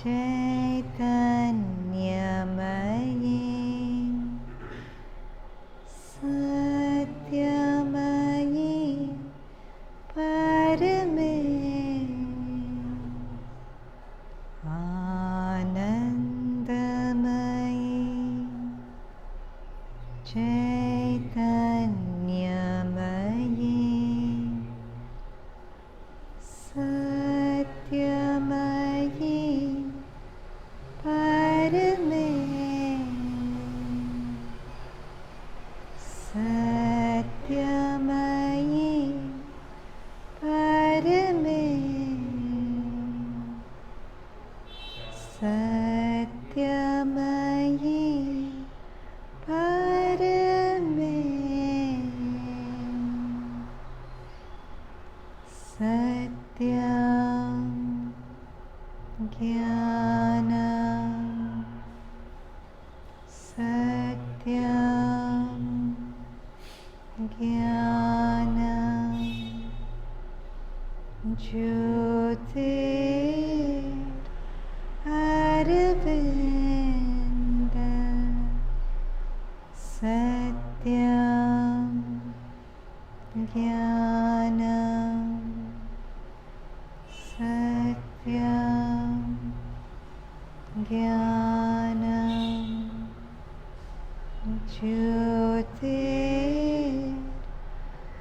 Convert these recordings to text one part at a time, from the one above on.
Chaitanyamayi Satyamayi Parame Anandamayi Chaitanyamayi Satyamayi Parame Satyamayi Parame Satyamayi Parame Satyam Jnanam Satyam Jnanam Jyotir Aravinda Satyam Jnanam Satyam Jnanam Jyotir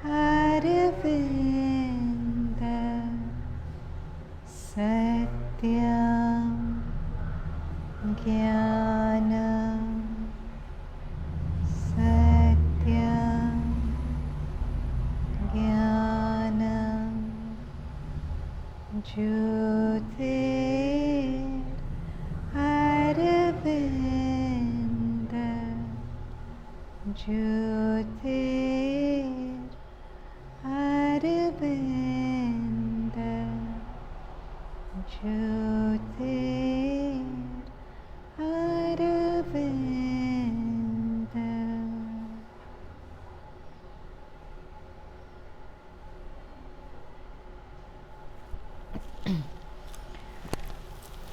Aravinda Satyam Jnanam Satyam Jnanam Jyotir Aravinda Jyotir Aravinda Jyotir Aravinda.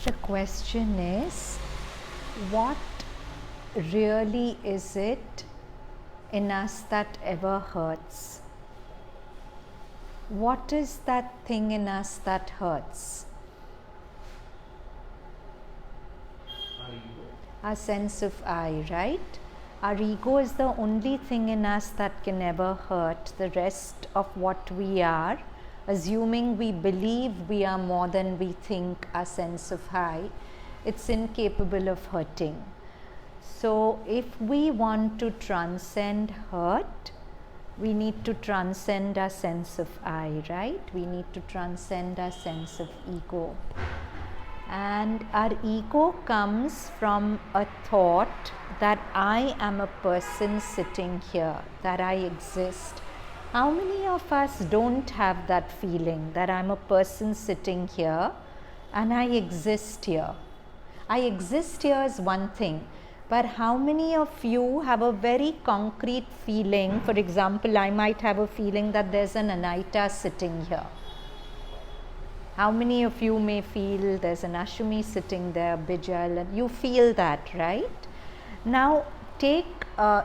The question is, what really is it in us that ever hurts? What is that thing in us that hurts? Our sense of I, right? Our ego is the only thing in us that can ever hurt. The rest of what we are, assuming we believe we are more than we think, our sense of I, it's incapable of hurting. So if we want to transcend hurt, we need to transcend our sense of I, right? We need to transcend our sense of ego. And our ego comes from a thought that I am a person sitting here, that I exist. How many of us don't have that feeling that I'm a person sitting here and I exist here? I exist here is one thing, but how many of you have a very concrete feeling? For example, I might have a feeling that there's an Anahita sitting here. How many of you may feel there's an Ashumi sitting there, Bijal, and you feel that, right? Now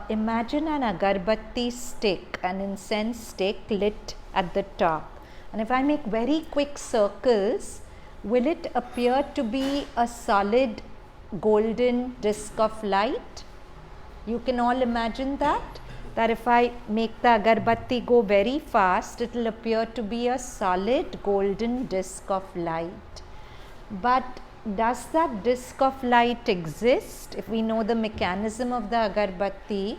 imagine an agarbatti stick, an incense stick lit at the top. And if I make very quick circles, will it appear to be a solid golden disc of light? You can all imagine that if I make the agarbatti go very fast, it will appear to be a solid golden disc of light. But does that disc of light exist? If we know the mechanism of the agarbatti,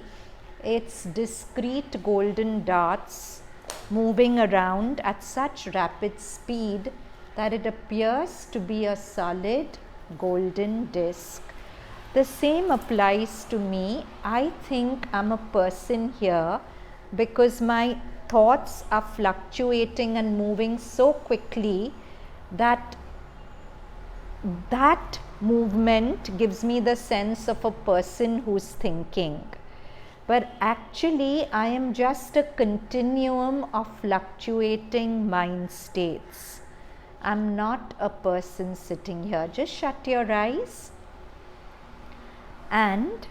it's discrete golden dots moving around at such rapid speed that it appears to be a solid golden disc. The same applies to me. I think I'm a person here because my thoughts are fluctuating and moving so quickly that movement gives me the sense of a person who's thinking. But actually, I am just a continuum of fluctuating mind states. I'm not a person sitting here. Just shut your eyes and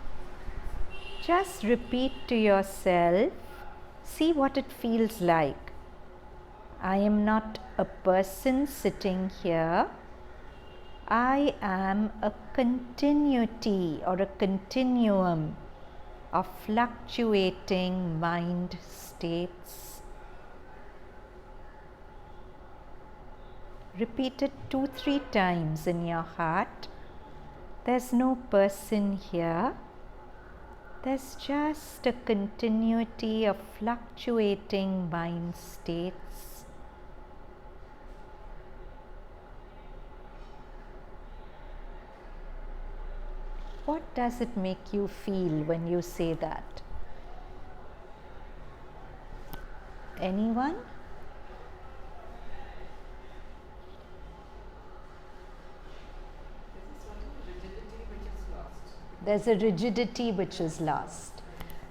just repeat to yourself, see what it feels like. I am not a person sitting here. I am a continuity or a continuum of fluctuating mind states. Repeat it 2-3 times in your heart. There's no person here. There's just a continuity of fluctuating mind states. What does it make you feel when you say that? Anyone? There's a rigidity which is lost.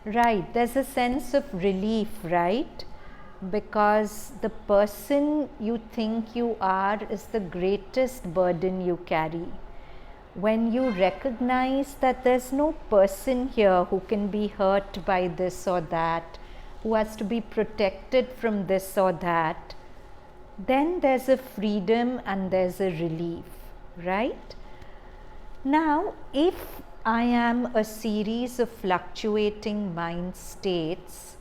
Right, there's a sense of relief, right? Because the person you think you are is the greatest burden you carry. When you recognize that there's no person here who can be hurt by this or that, who has to be protected from this or that, then there's a freedom and there's a relief, right? Now, if I am a series of fluctuating mind states,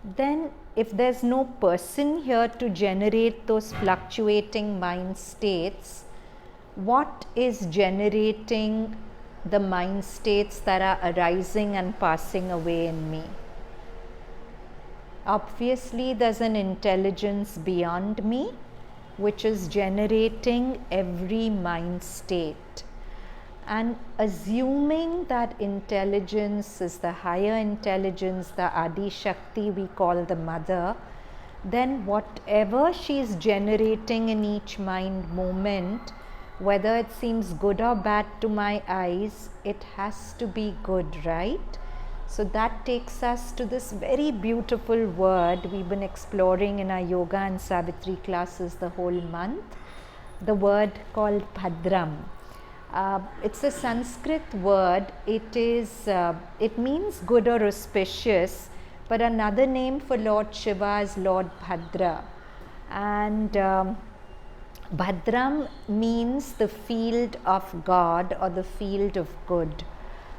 then if there's no person here to generate those fluctuating mind states, what is generating the mind states that are arising and passing away in me? Obviously, there's an intelligence beyond me which is generating every mind state. And assuming that intelligence is the higher intelligence, the Adi Shakti we call the mother, then whatever she is generating in each mind moment, whether it seems good or bad to my eyes, it has to be good, right? So that takes us to this very beautiful word we've been exploring in our yoga and Savitri classes the whole month, the word called Bhadram. It's a Sanskrit word. It means good or auspicious, but another name for Lord Shiva is Lord Bhadra. And Bhadram means the field of God or the field of good.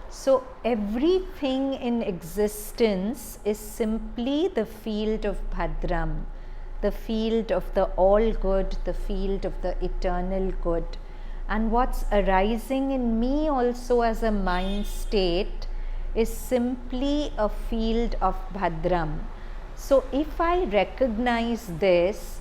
So everything in existence is simply the field of Bhadram, the field of the all good, the field of the eternal good. And what's arising in me also as a mind state is simply a field of Bhadram. So if I recognize this,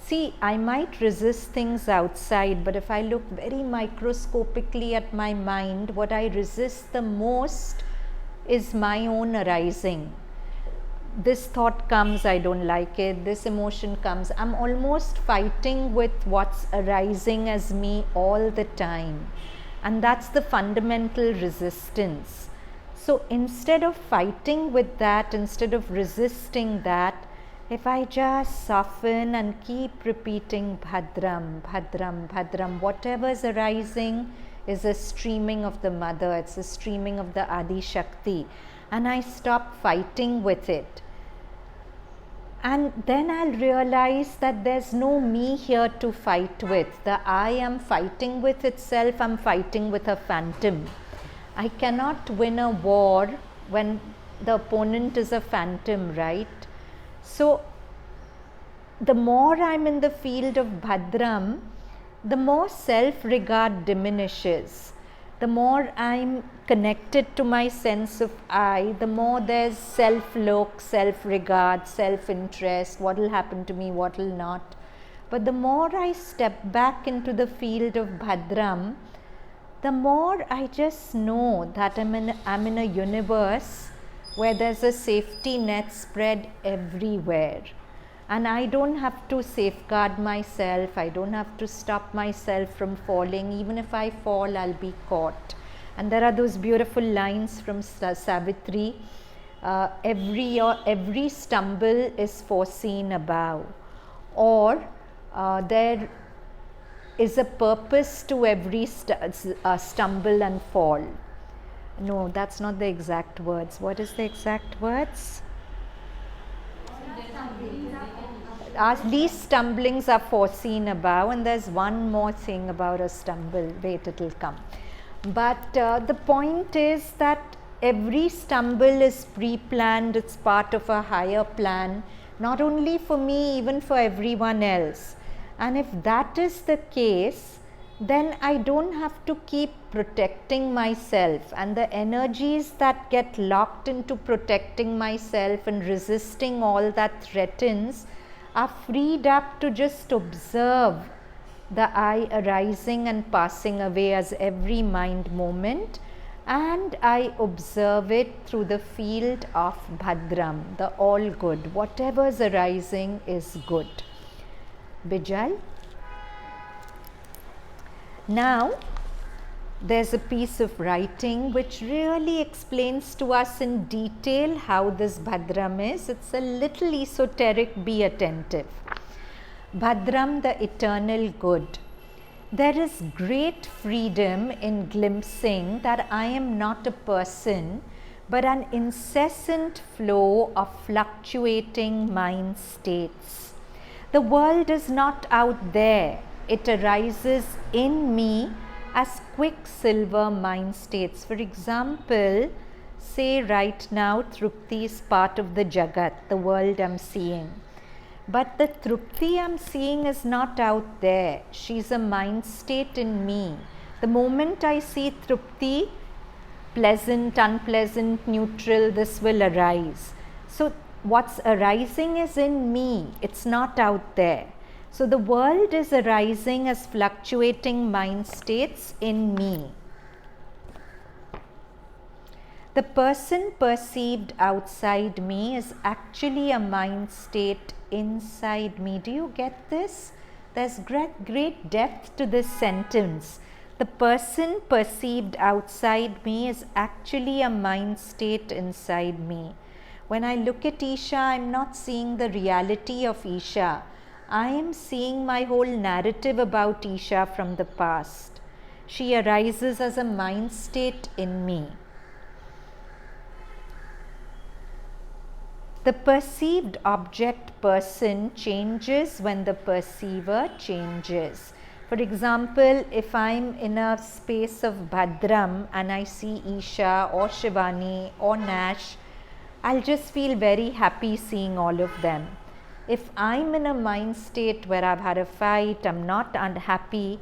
see, I might resist things outside, but if I look very microscopically at my mind, what I resist the most is my own arising. This thought comes, I don't like it, this emotion comes, I'm almost fighting with what's arising as me all the time. And that's the fundamental resistance. So instead of fighting with that, instead of resisting that, if I just soften and keep repeating Bhadram, Bhadram, Bhadram, whatever is arising is a streaming of the mother, it's a streaming of the Adi Shakti. And I stop fighting with it. And then I'll realize that there's no me here to fight with. The I am fighting with itself, I'm fighting with a phantom. I cannot win a war when the opponent is a phantom, right? So, the more I'm in the field of Bhadram, the more self-regard diminishes. The more I'm connected to my sense of I, the more there's self-look, self-regard, self-interest, what will happen to me, what will not. But the more I step back into the field of Bhadram, the more I just know that I'm in a universe where there's a safety net spread everywhere. And I don't have to safeguard myself, I don't have to stop myself from falling. Even if I fall, I'll be caught. And there are those beautiful lines from Savitri, every stumble is foreseen above. Or there is a purpose to every stumble and fall. No, that's not the exact words. What is the exact words? At least stumblings are foreseen above, and there's one more thing about a stumble. Wait, it'll come. But the point is that every stumble is pre-planned. It's part of a higher plan, not only for me, even for everyone else. And if that is the case, then I don't have to keep protecting myself, and the energies that get locked into protecting myself and resisting all that threatens are freed up to just observe the I arising and passing away as every mind moment, and I observe it through the field of Bhadram, the all good. Whatever is arising is good. Bijal? Now, there's a piece of writing which really explains to us in detail how this Bhadram is. It's a little esoteric, be attentive. Bhadram, the eternal good. There is great freedom in glimpsing that I am not a person, but an incessant flow of fluctuating mind states. The world is not out there. It arises in me as quicksilver mind states. For example, say right now Trupti is part of the Jagat, the world I'm seeing. But the Trupti I'm seeing is not out there. She's a mind state in me. The moment I see Trupti, pleasant, unpleasant, neutral, this will arise. So what's arising is in me. It's not out there. So the world is arising as fluctuating mind states in me. The person perceived outside me is actually a mind state inside me. Do you get this? There's great depth to this sentence. The person perceived outside me is actually a mind state inside me. When I look at Isha, I'm not seeing the reality of Isha. I am seeing my whole narrative about Isha from the past. She arises as a mind state in me. The perceived object person changes when the perceiver changes. For example, if I'm in a space of Bhadram and I see Isha or Shivani or Nash, I'll just feel very happy seeing all of them. If I'm in a mind state where I've had a fight, I'm not unhappy,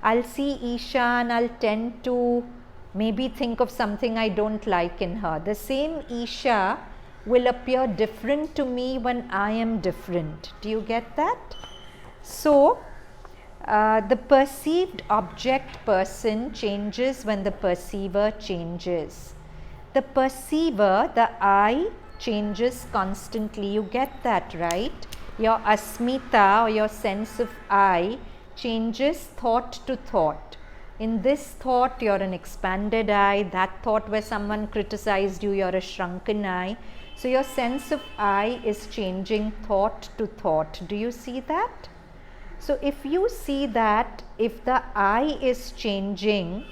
I'll see Isha and I'll tend to maybe think of something I don't like in her. The same Isha will appear different to me when I am different. Do you get that? So, the perceived object person changes when the perceiver changes. The perceiver, the I, changes constantly. You get that, right? Your asmita or your sense of I changes thought to thought. In this thought, you're an expanded I. That thought where someone criticized you, you're a shrunken I. So your sense of I is changing thought to thought. Do you see that? So if you see that, if the I is changing,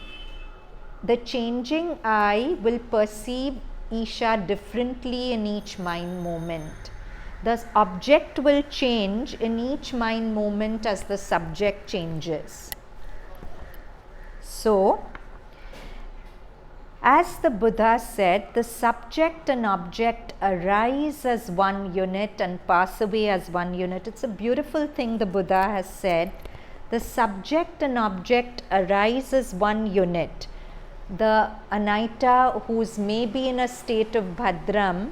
the changing I will perceive Isha differently in each mind moment. The object will change in each mind moment as the subject changes. So, as the Buddha said, the subject and object arise as one unit and pass away as one unit. It's a beautiful thing the Buddha has said. The subject and object arise as one unit. The Anahita, who's maybe in a state of Bhadram,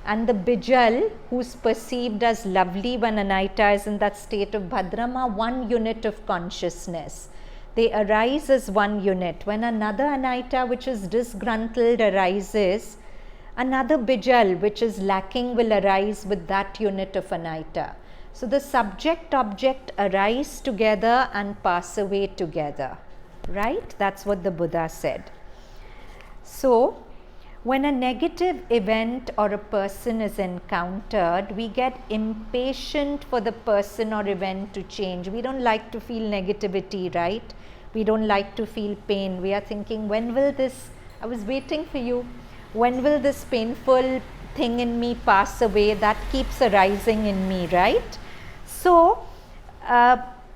and the Bijal, who's perceived as lovely when Anahita is in that state of Bhadram, are one unit of consciousness. They arise as one unit. When another Anahita, which is disgruntled, arises, another Bijal, which is lacking, will arise with that unit of Anahita. So the subject-object arise together and pass away together. Right? That's what the Buddha said. So, When a negative event or a person is encountered, we get impatient for the person or event to change. We don't like to feel negativity, right? We don't like to feel pain. We are thinking, when will this, I was waiting for you, when will this painful thing in me pass away? That keeps arising in me, right? So,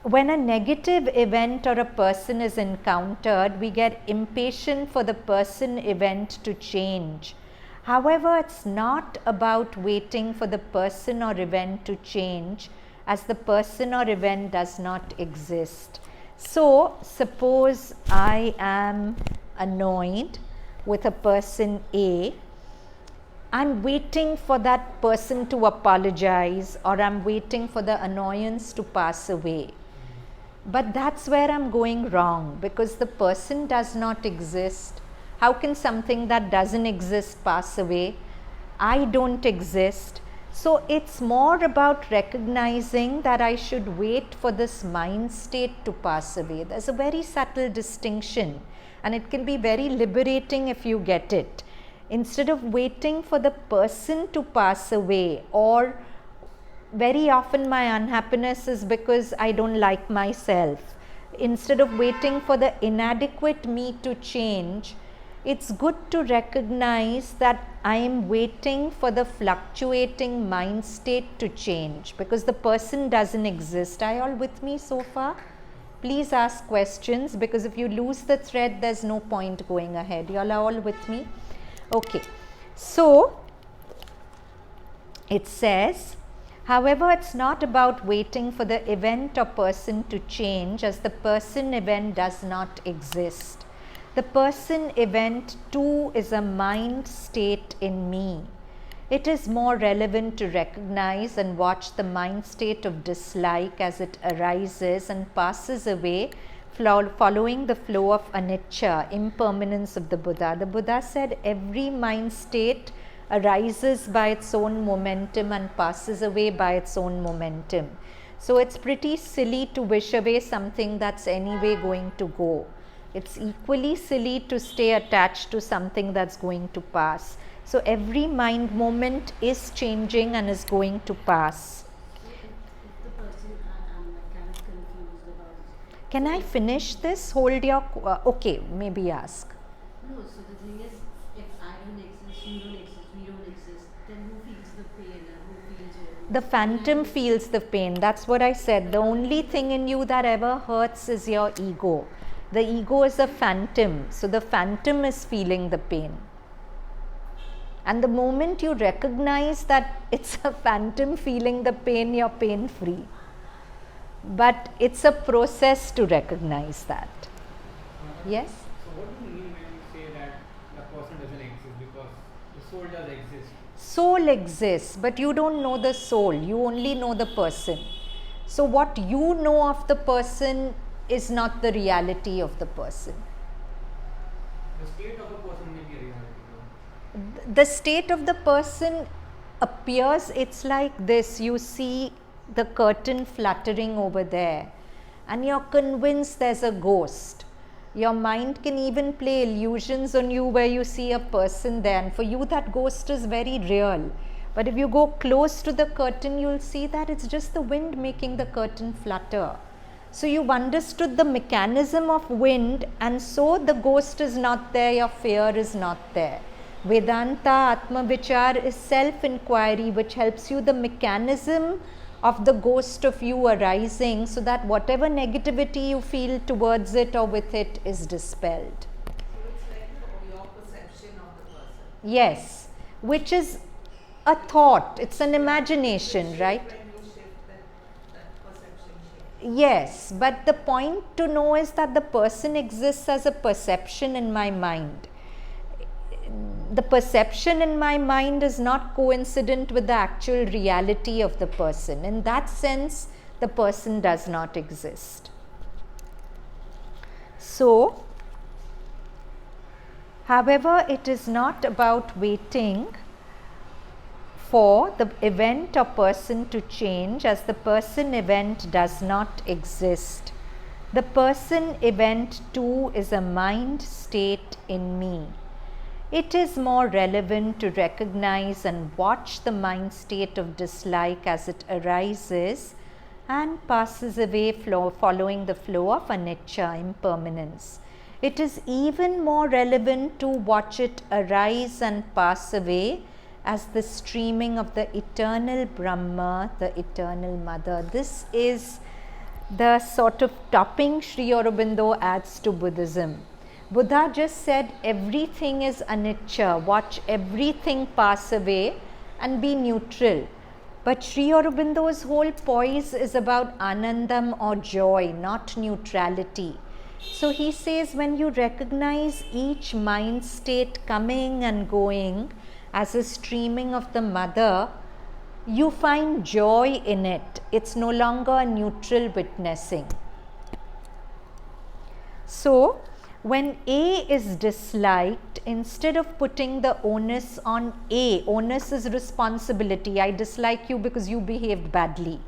when a negative event or a person is encountered, we get impatient for the person event to change. However, it's not about waiting for the person or event to change, as the person or event does not exist. So, suppose I am annoyed with a person A. I'm waiting for that person to apologize, or I'm waiting for the annoyance to pass away. But that's where I'm going wrong, because the person does not exist. How can something that doesn't exist pass away? I don't exist. So it's more about recognizing that I should wait for this mind state to pass away. There's a very subtle distinction, and it can be very liberating if you get it. Instead of waiting for the person to pass away, or very often my unhappiness is because I don't like myself. Instead of waiting for the inadequate me to change, it's good to recognize that I am waiting for the fluctuating mind state to change, because the person doesn't exist. Are you all with me so far? Please ask questions, because if you lose the thread, there's no point going ahead. You all are all with me? Okay. So, it says, however, it's not about waiting for the event or person to change, as the person event does not exist. The person event too is a mind state in me. It is more relevant to recognize and watch the mind state of dislike as it arises and passes away, following the flow of anicca, impermanence of the Buddha. The Buddha said every mind state arises by its own momentum and passes away by its own momentum. So it's pretty silly to wish away something that's anyway going to go. It's equally silly to stay attached to something that's going to pass. So every mind moment is changing and is going to pass. If the person, I'm kind of confused about it. Can I finish this? Hold your, okay, maybe ask. No, so the thing is, if I don't exist, you don't exist, we don't exist, then who feels the pain and who feels it? The phantom feels the pain. That's what I said. The only thing in you that ever hurts is your ego. The ego is a phantom. So the phantom is feeling the pain. And the moment you recognize that it's a phantom feeling the pain, you're pain free. But it's a process to recognize that. Yes? So what do you mean when you say that the person doesn't exist, because the soul does exist? Soul exists, but you don't know the soul. You only know the person. So what you know of the person is not the reality of the person. The state of the person may be a reality, though. The state of the person appears, it's like this. You see the curtain fluttering over there and you're convinced there's a ghost. Your mind can even play illusions on you where you see a person there, and for you that ghost is very real. But if you go close to the curtain, you'll see that it's just the wind making the curtain flutter. So you've understood the mechanism of wind, and so the ghost is not there, your fear is not there. Vedanta, Atma Vichar is self-inquiry, which helps you the mechanism of the ghost of you arising, so that whatever negativity you feel towards it or with it is dispelled. So it's like your perception of the person. Yes, which is a thought, it's an imagination, right? When you shift that perception shift. Yes, but the point to know is that the person exists as a perception in my mind. The perception in my mind is not coincident with the actual reality of the person. In that sense, the person does not exist. So, however, it is not about waiting for the event or person to change, as the person event does not exist. The person event too is a mind state in me. it is more relevant to recognize and watch the mind state of dislike as it arises and passes away following the flow of anicca, impermanence. It is even more relevant to watch it arise and pass away as the streaming of the eternal Brahma, the eternal Mother. This is the sort of topping Sri Aurobindo adds to Buddhism. Buddha just said everything is anicca, watch everything pass away and be neutral. But Sri Aurobindo's whole poise is about anandam or joy, not neutrality. So he says when you recognize each mind state coming and going as a streaming of the Mother, you find joy in it. It's no longer a neutral witnessing. So when A is disliked, instead of putting the onus on A, onus is responsibility. I dislike you because you behaved badly.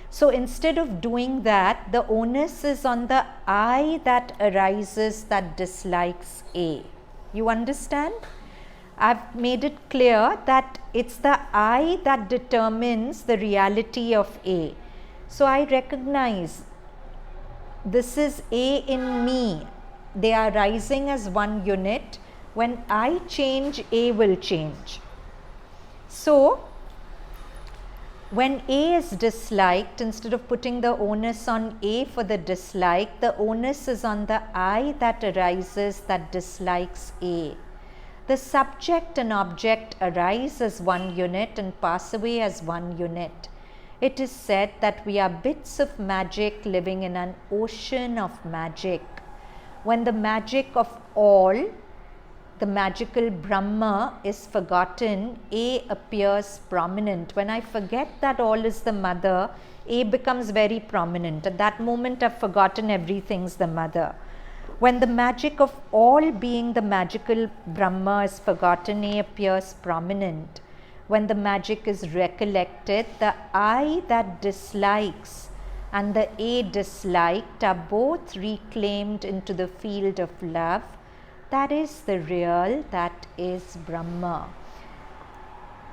So instead of doing that, the onus is on the I that arises that dislikes A. You understand? I've made it clear that it's the I that determines the reality of A. So I recognize this is A in me. They are rising as one unit. When I change, A will change. So when A is disliked, instead of putting the onus on A for the dislike, the onus is on the I that arises that dislikes A. The subject and object arise as one unit and pass away as one unit. It is said that we are bits of magic living in an ocean of magic. When the magic of all, the magical Brahma, is forgotten, A appears prominent. When I forget that all is the Mother, A becomes very prominent. At that moment, I've forgotten everything's the Mother. When the magic of all being the magical Brahma is forgotten, A appears prominent. When the magic is recollected, the I that dislikes and the A disliked are both reclaimed into the field of love. That is the real, that is Brahma.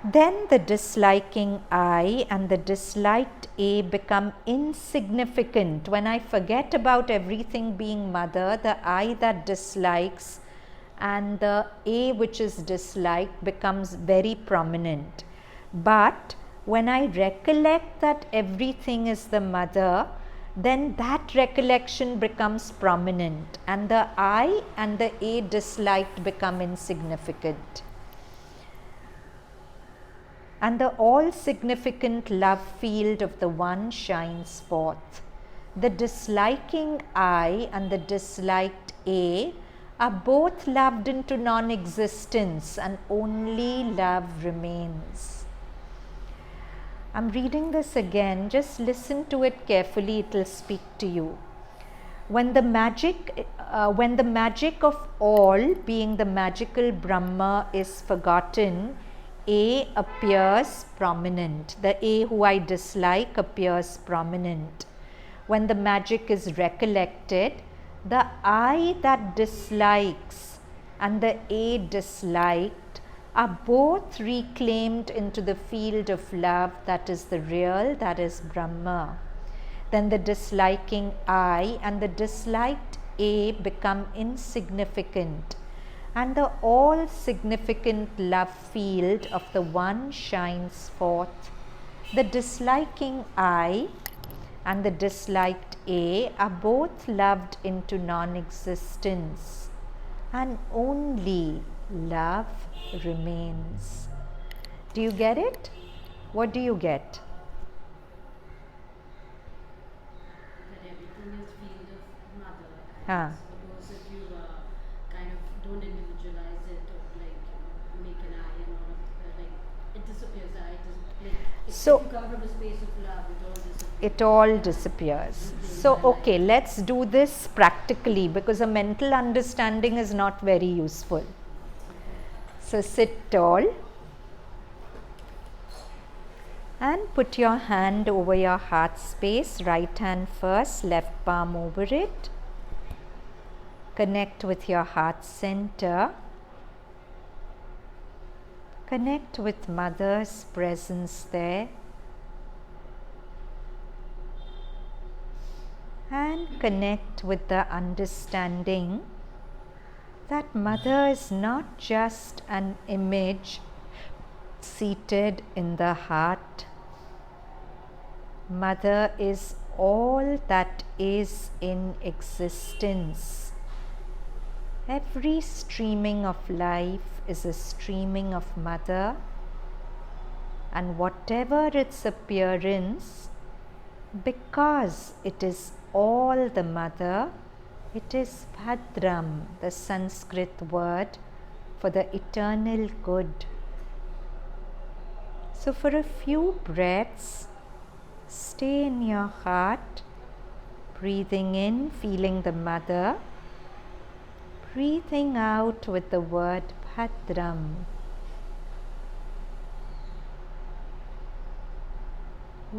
Then the disliking I and the disliked A become insignificant. When I forget about everything being Mother, the I that dislikes and the A which is disliked becomes very prominent. But when I recollect that everything is the Mother, then that recollection becomes prominent and the I and the A disliked become insignificant. And the all-significant love field of the One shines forth. The disliking I and the disliked A are both loved into non-existence and only love remains. I'm reading this again, just listen to it carefully, it will speak to you. When the magic of all, being the magical Brahma, is forgotten, A appears prominent. The A who I dislike appears prominent. When the magic is recollected, the I that dislikes and the A disliked are both reclaimed into the field of love, that is the real, that is Brahma. Then the disliking I and the disliked A become insignificant, and the all-significant love field of the One shines forth. The disliking I and the disliked A are both loved into non-existence, and only love remains. Do you get it? What do you get? That everything is field of Mother. Ah. Suppose if you kind of don't individualize it or like make an I and all of like it disappears. So if you come from a space of love, it all disappears. So okay, let's do this practically because a mental understanding is not very useful. So sit tall and put your hand over your heart space, right hand first, left palm over it. Connect with your heart center. Connect with Mother's presence there. And connect with the understanding that Mother is not just an image seated in the heart. Mother is all that is in existence. Every streaming of life is a streaming of Mother, and whatever its appearance, because it is all the Mother, it is Bhadram, the Sanskrit word for the eternal good. So for a few breaths, stay in your heart, breathing in, feeling the Mother, breathing out with the word Bhadram.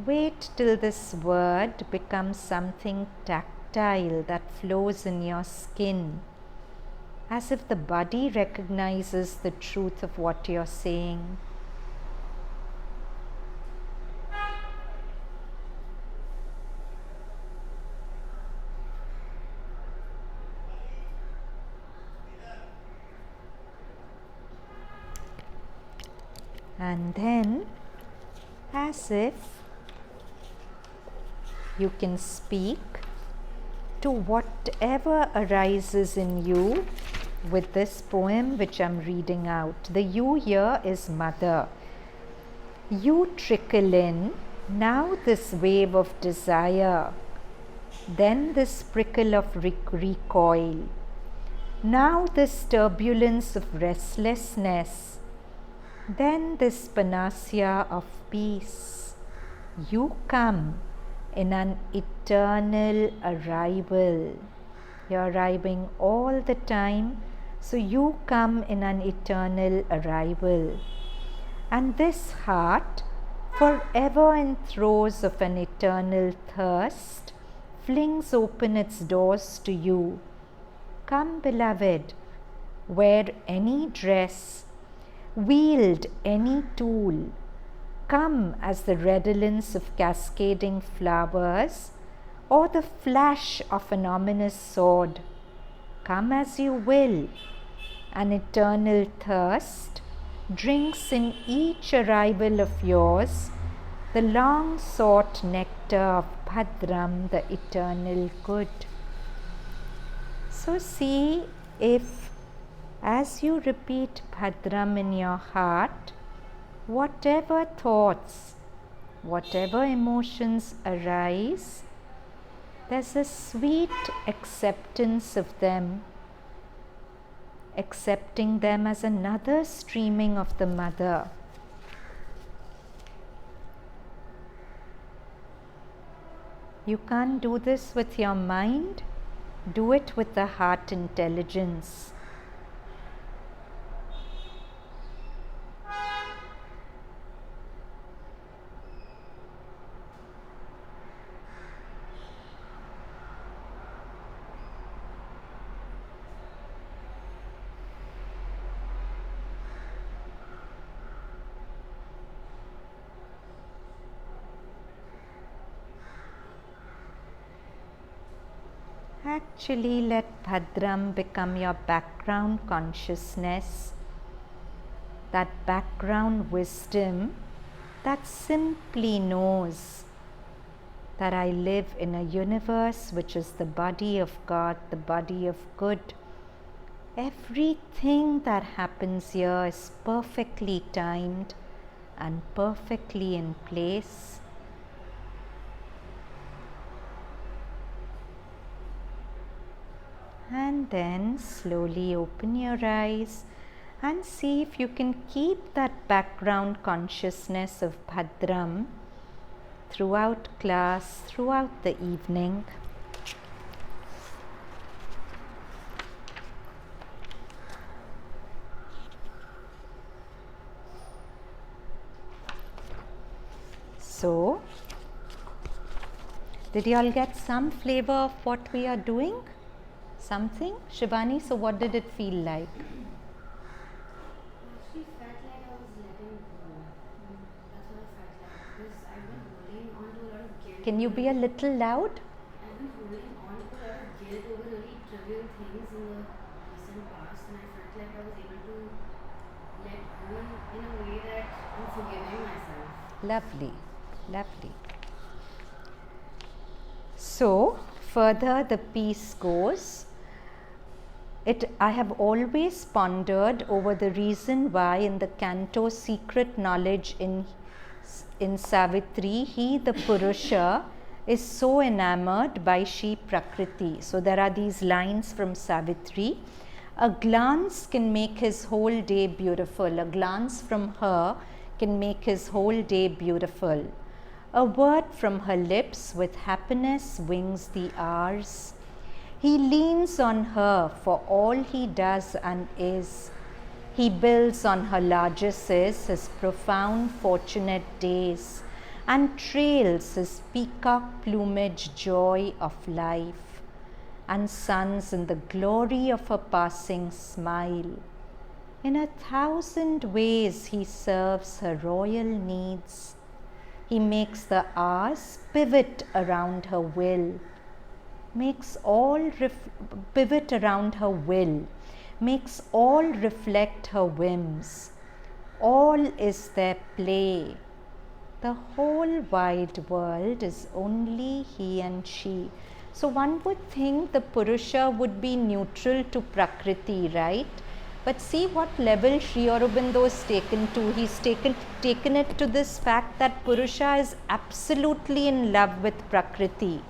Wait till this word becomes something tactile that flows in your skin, as if the body recognizes the truth of what you're saying. And then, as if you can speak to whatever arises in you with this poem which I'm reading out. The you here is Mother. You trickle in, now this wave of desire, then this prickle of recoil, now this turbulence of restlessness, then this panacea of peace. You come in an eternal arrival. You're arriving all the time, so you come in an eternal arrival. And this heart, forever in throes of an eternal thirst, flings open its doors to you. Come, beloved, wear any dress, wield any tool. Come as the redolence of cascading flowers or the flash of an ominous sword. Come as you will. An eternal thirst drinks in each arrival of yours the long sought nectar of Bhadram, the eternal good. So see if, as you repeat Bhadram in your heart, whatever thoughts, whatever emotions arise, there's a sweet acceptance of them, accepting them as another streaming of the Mother. You can't do this with your mind, do it with the heart intelligence. Actually, let Bhadram become your background consciousness, that background wisdom that simply knows that I live in a universe which is the body of God, the body of good. Everything that happens here is perfectly timed and perfectly in place. And then slowly open your eyes and see if you can keep that background consciousness of Bhadram throughout class, throughout the evening. So, did you all get some flavor of what we are doing? Something? Shivani, so what did it feel like? Actually felt like I was Can you be a little loud? I've been holding on to a lot of guilt over really trivial things in the recent past, and I felt like I was able to let go in a way that I'm forgiving myself. Lovely, lovely. So, further the piece goes. I have always pondered over the reason why in the canto Secret Knowledge in Savitri, he, the Purusha, is so enamored by she Prakriti. So there are these lines from Savitri. A glance can make his whole day beautiful. A glance from her can make his whole day beautiful. A word from her lips with happiness wings the hours. He leans on her for all he does and is. He builds on her largesses his profound fortunate days and trails his peacock plumage joy of life and suns in the glory of her passing smile. In 1,000 ways he serves her royal needs. He makes the hours pivot around her will. Makes all pivot around her will, makes all reflect her whims. All is their play. The whole wide world is only he and she. So one would think the Purusha would be neutral to Prakriti, right? But see what level Sri Aurobindo is taken to. He's taken it to this fact that Purusha is absolutely in love with Prakriti.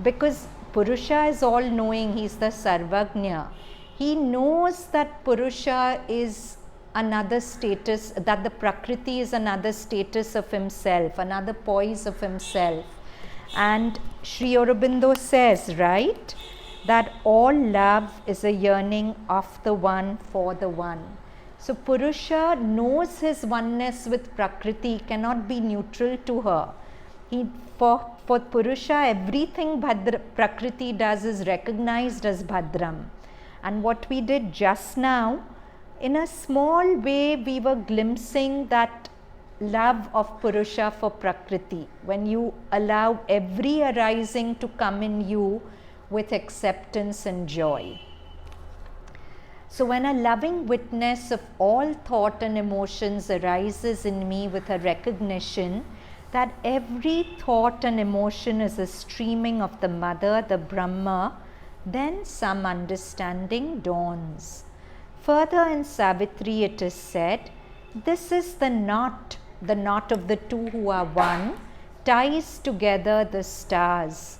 Because Purusha is all knowing, he's the Sarvagnya. He knows that Purusha is another status, that the Prakriti is another status of himself, another poise of himself. And Sri Aurobindo says, right, that all love is a yearning of the one for the one. So Purusha knows his oneness with Prakriti, cannot be neutral to her. For Purusha, everything Prakriti does is recognized as Bhadram. And what we did just now, in a small way, we were glimpsing that love of Purusha for Prakriti. When you allow every arising to come in you with acceptance and joy. So when a loving witness of all thought and emotions arises in me with a recognition that every thought and emotion is a streaming of the Mother, the Brahma, then some understanding dawns. Further in Savitri it is said, this is the knot of the two who are one, ties together the stars.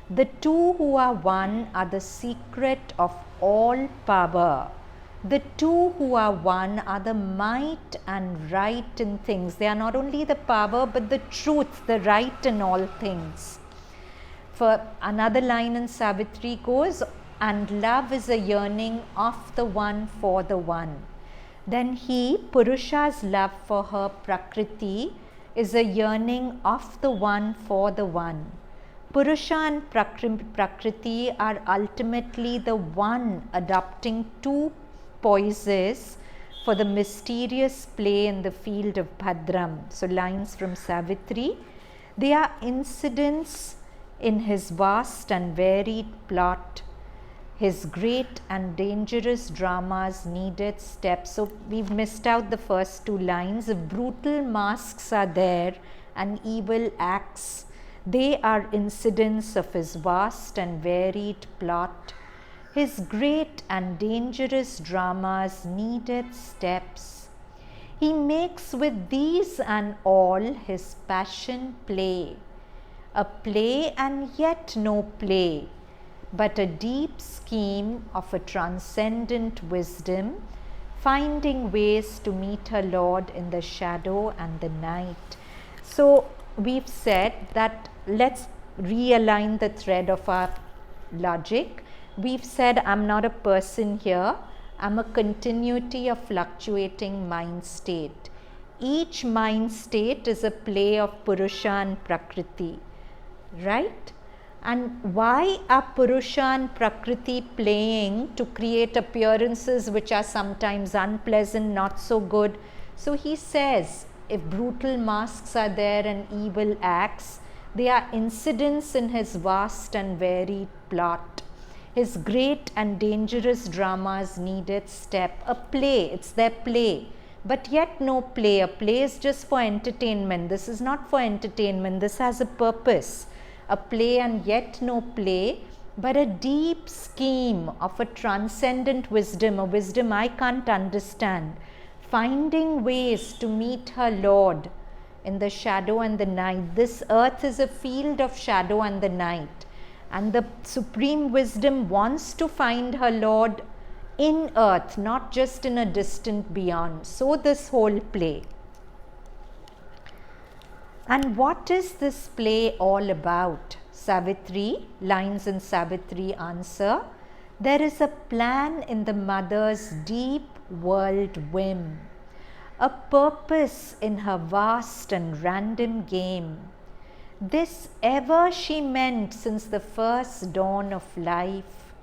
The two who are one are the secret of all power. The two who are one are the might and right in things. They are not only the power but the truth, the right in all things. For another line in Savitri goes, and love is a yearning of the one for the one. Then Purusha's love for her Prakriti is a yearning of the one for the one. Purusha and Prakriti are ultimately the one adopting two poises for the mysterious play in the field of Bhadram. So lines from Savitri, they are incidents in his vast and varied plot. His great and dangerous dramas needed steps. So we've missed out the first two lines. If brutal masks are there and evil acts, they are incidents of his vast and varied plot. His great and dangerous dramas needed steps. He makes with these and all his passion play. A play and yet no play, but a deep scheme of a transcendent wisdom, finding ways to meet her Lord in the shadow and the night. So we've said that let's realign the thread of our logic. We've said I'm not a person here, I'm a continuity of fluctuating mind state. Each mind state is a play of Purusha and Prakriti, right? And why are Purusha and Prakriti playing to create appearances which are sometimes unpleasant, not so good? So he says, if brutal masks are there and evil acts, They are incidents in his vast and varied plot. His great and dangerous dramas need its step, a play, it's their play. But yet no play. A play is just for entertainment. This is not for entertainment. This has a purpose. A play and yet no play, but a deep scheme of a transcendent wisdom, a wisdom I can't understand, finding ways to meet her Lord in the shadow and the night. This earth is a field of shadow and the night. And the supreme wisdom wants to find her Lord in earth, not just in a distant beyond. So this whole play. And what is this play all about? Savitri, lines in Savitri answer, there is a plan in the mother's deep world whim, a purpose in her vast and random game. This ever she meant since the first dawn of life.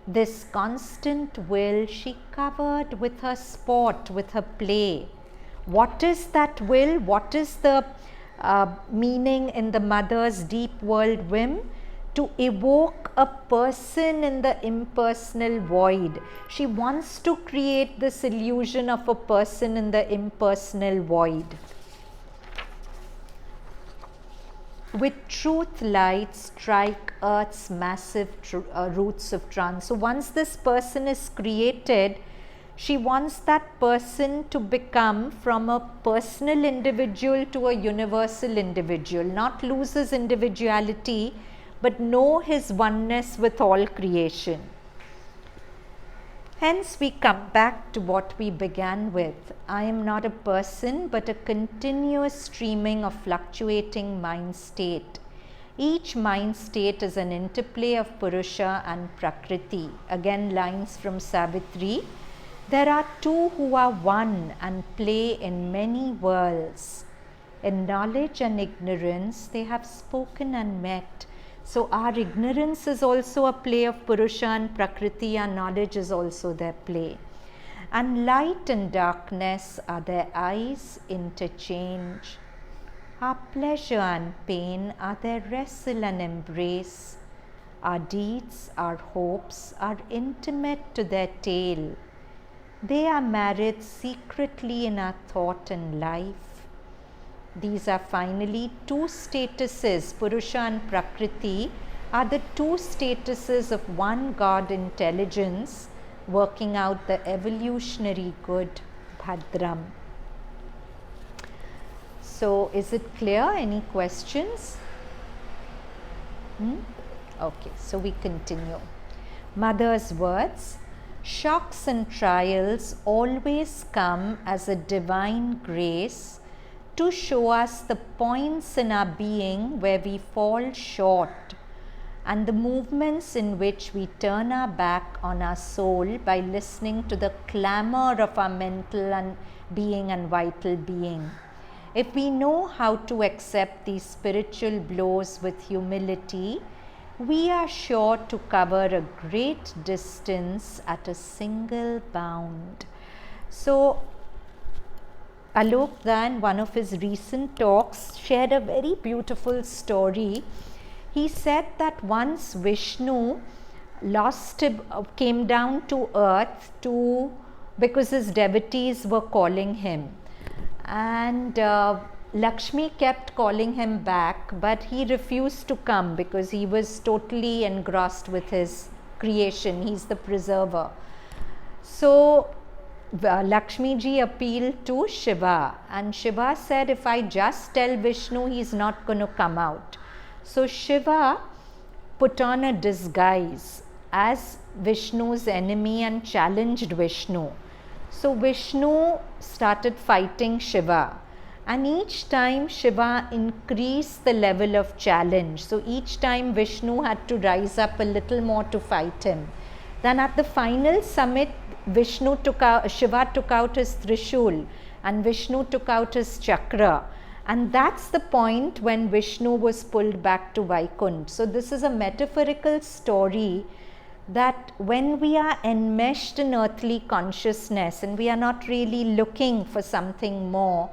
This constant will she covered with her sport, with her play. What is that will? What is the meaning in the mother's deep world whim? To evoke a person in the impersonal void. She wants to create this illusion of a person in the impersonal void. With truth light strike earth's massive roots of trance. So once this person is created, she wants that person to become from a personal individual to a universal individual, not lose his individuality, but know his oneness with all creation. Hence we come back to what we began with. I am not a person, but a continuous streaming of fluctuating mind state. Each mind state is an interplay of Purusha and Prakriti. Again, lines from Savitri. There are two who are one and play in many worlds. In knowledge and ignorance, they have spoken and met. So our ignorance is also a play of Purusha and Prakriti, and knowledge is also their play. And light and darkness are their eyes interchange. Our pleasure and pain are their wrestle and embrace. Our deeds, our hopes are intimate to their tale. They are married secretly in our thought and life. These are finally two statuses. Purusha and Prakriti are the two statuses of one God intelligence working out the evolutionary good, Bhadram. So, is it clear? Any questions? Okay, so we continue. Mother's words. Shocks and trials always come as a divine grace to show us the points in our being where we fall short and the movements in which we turn our back on our soul by listening to the clamor of our mental and being and vital being. If we know how to accept these spiritual blows with humility, we are sure to cover a great distance at a single bound. So, Alok in one of his recent talks, shared a very beautiful story. He said that once Vishnu came down to earth because his devotees were calling him, and Lakshmi kept calling him back, but he refused to come because he was totally engrossed with his creation. He's the preserver. So Lakshmi ji appealed to Shiva, and Shiva said, if I just tell Vishnu, he's not going to come out. So Shiva put on a disguise as Vishnu's enemy and challenged Vishnu. So Vishnu started fighting Shiva, and each time Shiva increased the level of challenge. So each time Vishnu had to rise up a little more to fight him. Then at the final summit, Shiva took out his Trishul and Vishnu took out his chakra, and that's the point when Vishnu was pulled back to Vaikuntha. So this is a metaphorical story that when we are enmeshed in earthly consciousness and we are not really looking for something more,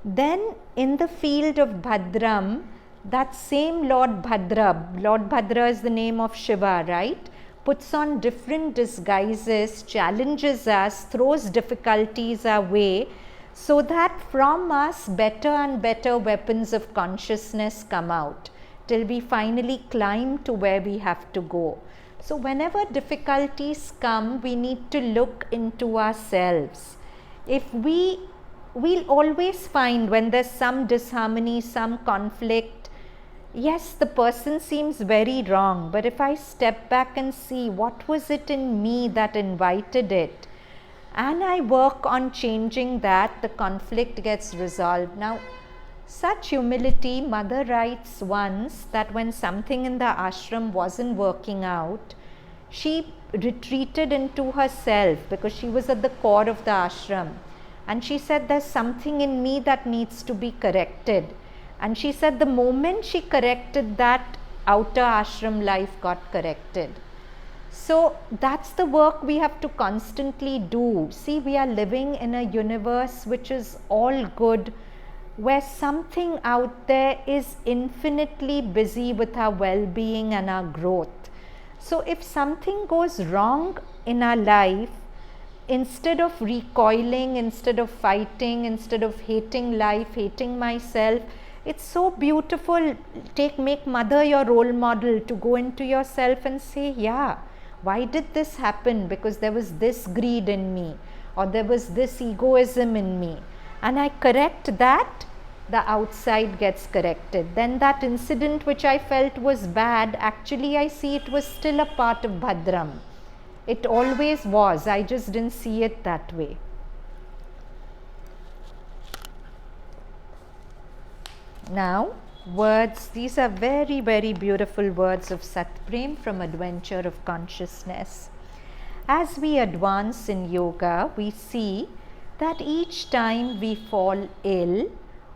then in the field of Bhadram, that same Lord Bhadra is the name of Shiva, right? Puts on different disguises, challenges us, throws difficulties our way, so that from us better and better weapons of consciousness come out, till we finally climb to where we have to go. So whenever difficulties come, we need to look into ourselves. We'll always find when there's some disharmony, some conflict, yes, the person seems very wrong, but if I step back and see what was it in me that invited it, and I work on changing that, the conflict gets resolved. Now, such humility, Mother writes once that when something in the ashram wasn't working out, she retreated into herself because she was at the core of the ashram. And she said, there's something in me that needs to be corrected. And she said the moment she corrected that, outer ashram life got corrected. So that's the work we have to constantly do. See, we are living in a universe which is all good, where something out there is infinitely busy with our well-being and our growth. So if something goes wrong in our life, instead of recoiling, instead of fighting, instead of hating life, hating myself, it's so beautiful. Make Mother your role model to go into yourself and say, yeah, why did this happen? Because there was this greed in me, or there was this egoism in me, and I correct that, the outside gets corrected. Then that incident which I felt was bad, actually I see it was still a part of Bhadram. It always was, I just didn't see it that way. Now, words, these are very, very beautiful words of Satprem from Adventure of Consciousness. As we advance in yoga, we see that each time we fall ill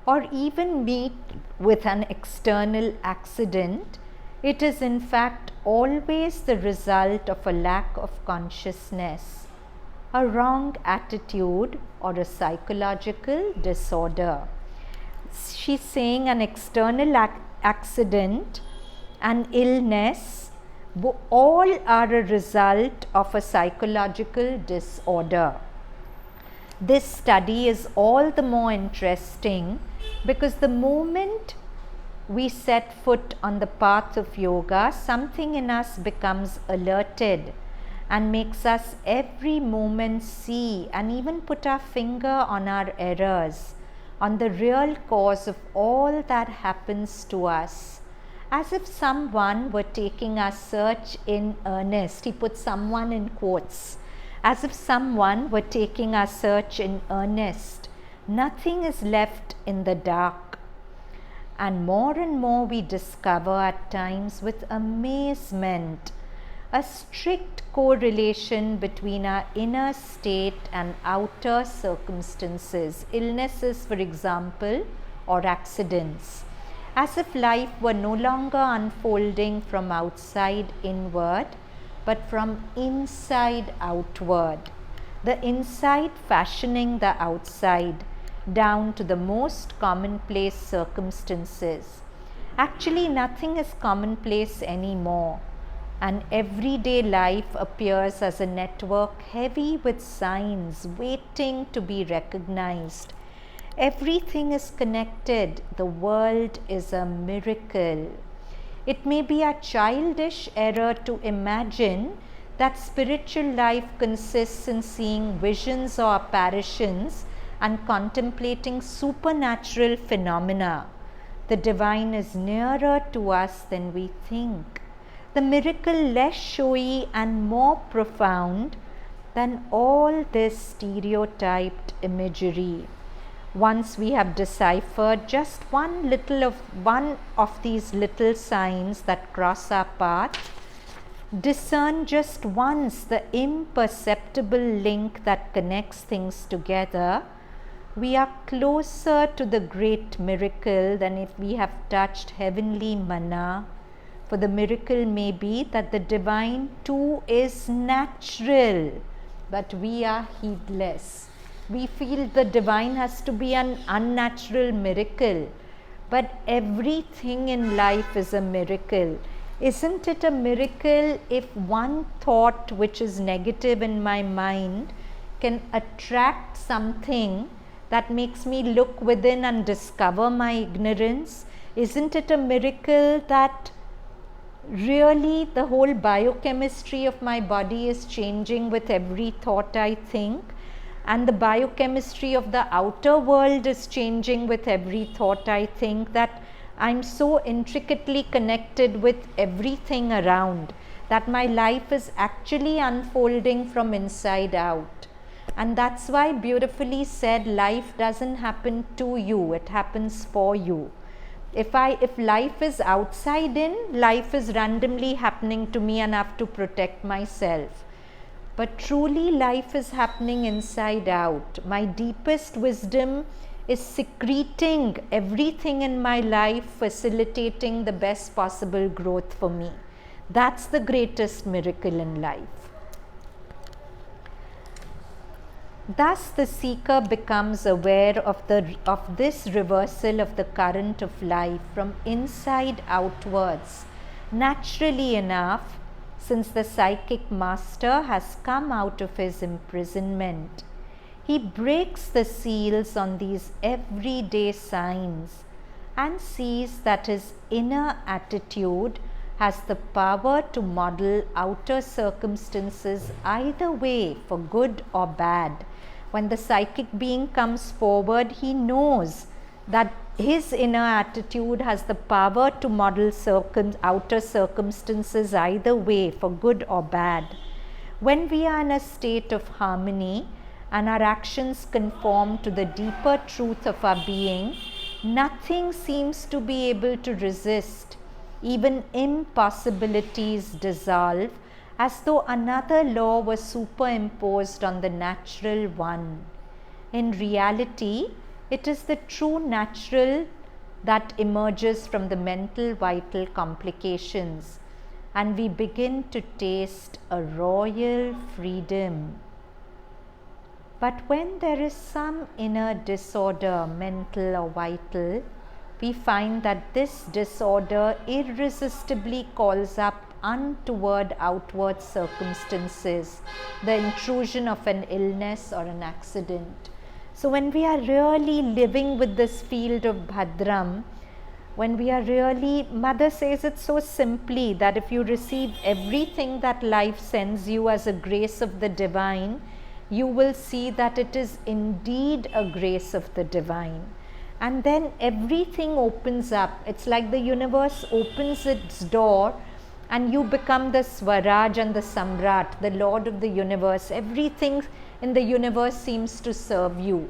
or even meet with an external accident, it is in fact always the result of a lack of consciousness, a wrong attitude, or a psychological disorder. She's saying an external accident, an illness, all are a result of a psychological disorder. This study is all the more interesting because the moment we set foot on the path of yoga, something in us becomes alerted and makes us every moment see and even put our finger on our errors, on the real cause of all that happens to us, as if someone were taking our search in earnest. He put someone in quotes. As if someone were taking our search in earnest. Nothing is left in the dark. And more we discover at times with amazement a strict correlation between our inner state and outer circumstances, illnesses for example, or accidents, as if life were no longer unfolding from outside inward, but from inside outward, the inside fashioning the outside down to the most commonplace circumstances. Actually, nothing is commonplace anymore, and everyday life appears as a network heavy with signs waiting to be recognized. Everything is connected. The world is a miracle. It may be a childish error to imagine that spiritual life consists in seeing visions or apparitions and contemplating supernatural phenomena. The divine is nearer to us than we think. The miracle less showy and more profound than all this stereotyped imagery. Once we have deciphered just one of these little signs that cross our path, discern just once the imperceptible link that connects things together, we are closer to the great miracle than if we have touched heavenly manna. For the miracle may be that the divine too is natural, but we are heedless. We feel the divine has to be an unnatural miracle, But everything in life is a miracle. Isn't it a miracle if one thought which is negative in my mind can attract something that makes me look within and discover my ignorance? Isn't it a miracle that really the whole biochemistry of my body is changing with every thought I think, and the biochemistry of the outer world is changing with every thought I think, that I'm so intricately connected with everything around that my life is actually unfolding from inside out. And that's why beautifully said, life doesn't happen to you, it happens for you. If life is outside in, life is randomly happening to me and I have to protect myself. But truly life is happening inside out. My deepest wisdom is secreting everything in my life, facilitating the best possible growth for me. That's the greatest miracle in life. Thus the seeker becomes aware of this reversal of the current of life from inside outwards. Naturally enough, since the psychic master has come out of his imprisonment, he breaks the seals on these everyday signs and sees that his inner attitude has the power to model outer circumstances either way, for good or bad. When the psychic being comes forward, he knows that his inner attitude has the power to model outer circumstances either way, for good or bad. When we are in a state of harmony and our actions conform to the deeper truth of our being, nothing seems to be able to resist. Even impossibilities dissolve, as though another law was superimposed on the natural one. In reality, it is the true natural that emerges from the mental vital complications, and we begin to taste a royal freedom. But when there is some inner disorder, mental or vital, we find that this disorder irresistibly calls up untoward outward circumstances, the intrusion of an illness or an accident. So when we are really living with this field of Bhadram, when we are really, Mother says it so simply that if you receive everything that life sends you as a grace of the divine, you will see that it is indeed a grace of the divine. And then everything opens up. It's like the universe opens its door and you become the Swaraj and the Samrat, the Lord of the universe. Everything in the universe seems to serve you.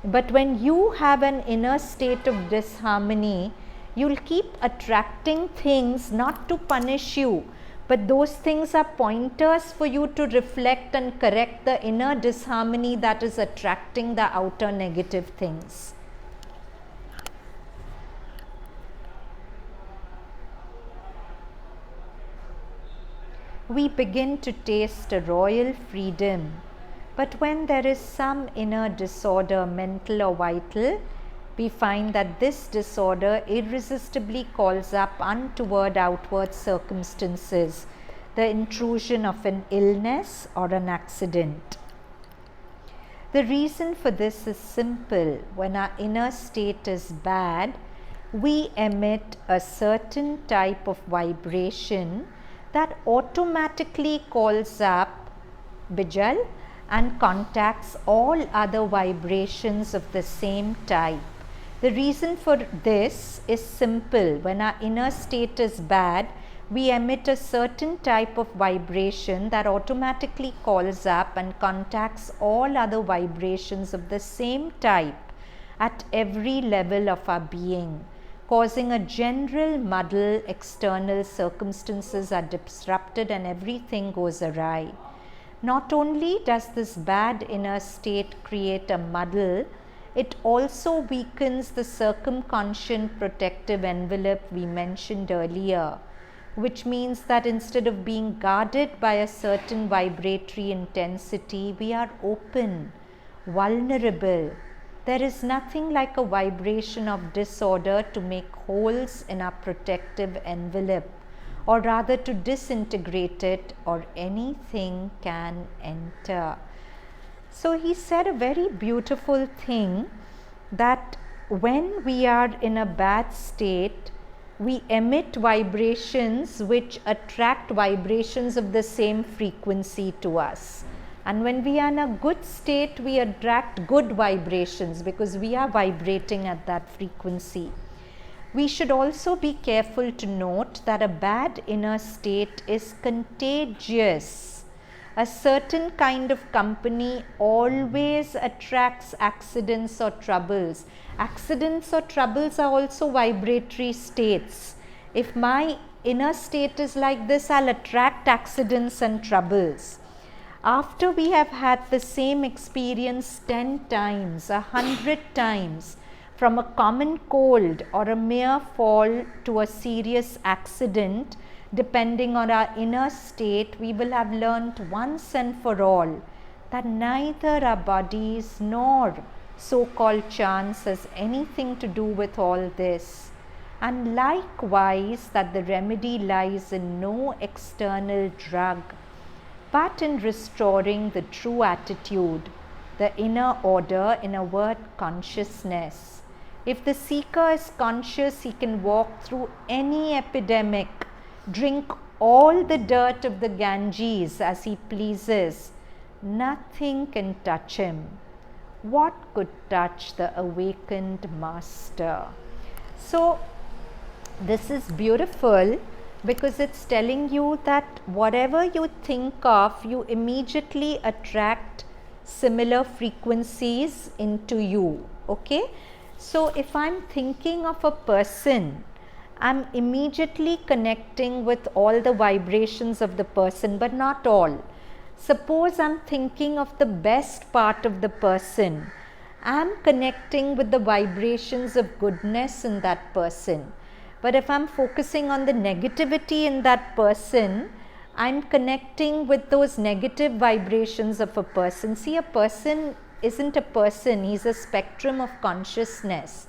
But when you have an inner state of disharmony, you'll keep attracting things not to punish you, but those things are pointers for you to reflect and correct the inner disharmony that is attracting the outer negative things. We begin to taste a royal freedom. But when there is some inner disorder, mental or vital, we find that this disorder irresistibly calls up untoward outward circumstances, the intrusion of an illness or an accident. The reason for this is simple. When our inner state is bad, we emit a certain type of vibration that automatically calls up Bijal and contacts all other vibrations of the same type. The reason for this is simple. When our inner state is bad, we emit a certain type of vibration that automatically calls up and contacts all other vibrations of the same type at every level of our being, causing a general muddle. External circumstances are disrupted and everything goes awry. Not only does this bad inner state create a muddle, it also weakens the circumconscient protective envelope we mentioned earlier, which means that instead of being guarded by a certain vibratory intensity, we are open, vulnerable, There is nothing like a vibration of disorder to make holes in our protective envelope, or rather to disintegrate it, or anything can enter. So he said a very beautiful thing, that when we are in a bad state, we emit vibrations which attract vibrations of the same frequency to us. And when we are in a good state, we attract good vibrations because we are vibrating at that frequency. We should also be careful to note that a bad inner state is contagious. A certain kind of company always attracts accidents or troubles. Accidents or troubles are also vibratory states. If my inner state is like this, I'll attract accidents and troubles. After we have had the same experience 10 times, 100 times, from a common cold or a mere fall to a serious accident, depending on our inner state, we will have learnt once and for all that neither our bodies nor so-called chance has anything to do with all this. And likewise, that the remedy lies in no external drug, but in restoring the true attitude, the inner order, in a word, consciousness. If the seeker is conscious, he can walk through any epidemic, drink all the dirt of the Ganges as he pleases. Nothing can touch him. What could touch the awakened master? So, this is beautiful because it's telling you that whatever you think of, you immediately attract similar frequencies into you. Okay? So, if I'm thinking of a person, I'm immediately connecting with all the vibrations of the person, but not all. Suppose I'm thinking of the best part of the person, I'm connecting with the vibrations of goodness in that person. But if I'm focusing on the negativity in that person, I'm connecting with those negative vibrations of a person. See, a person isn't a person, he's a spectrum of consciousness.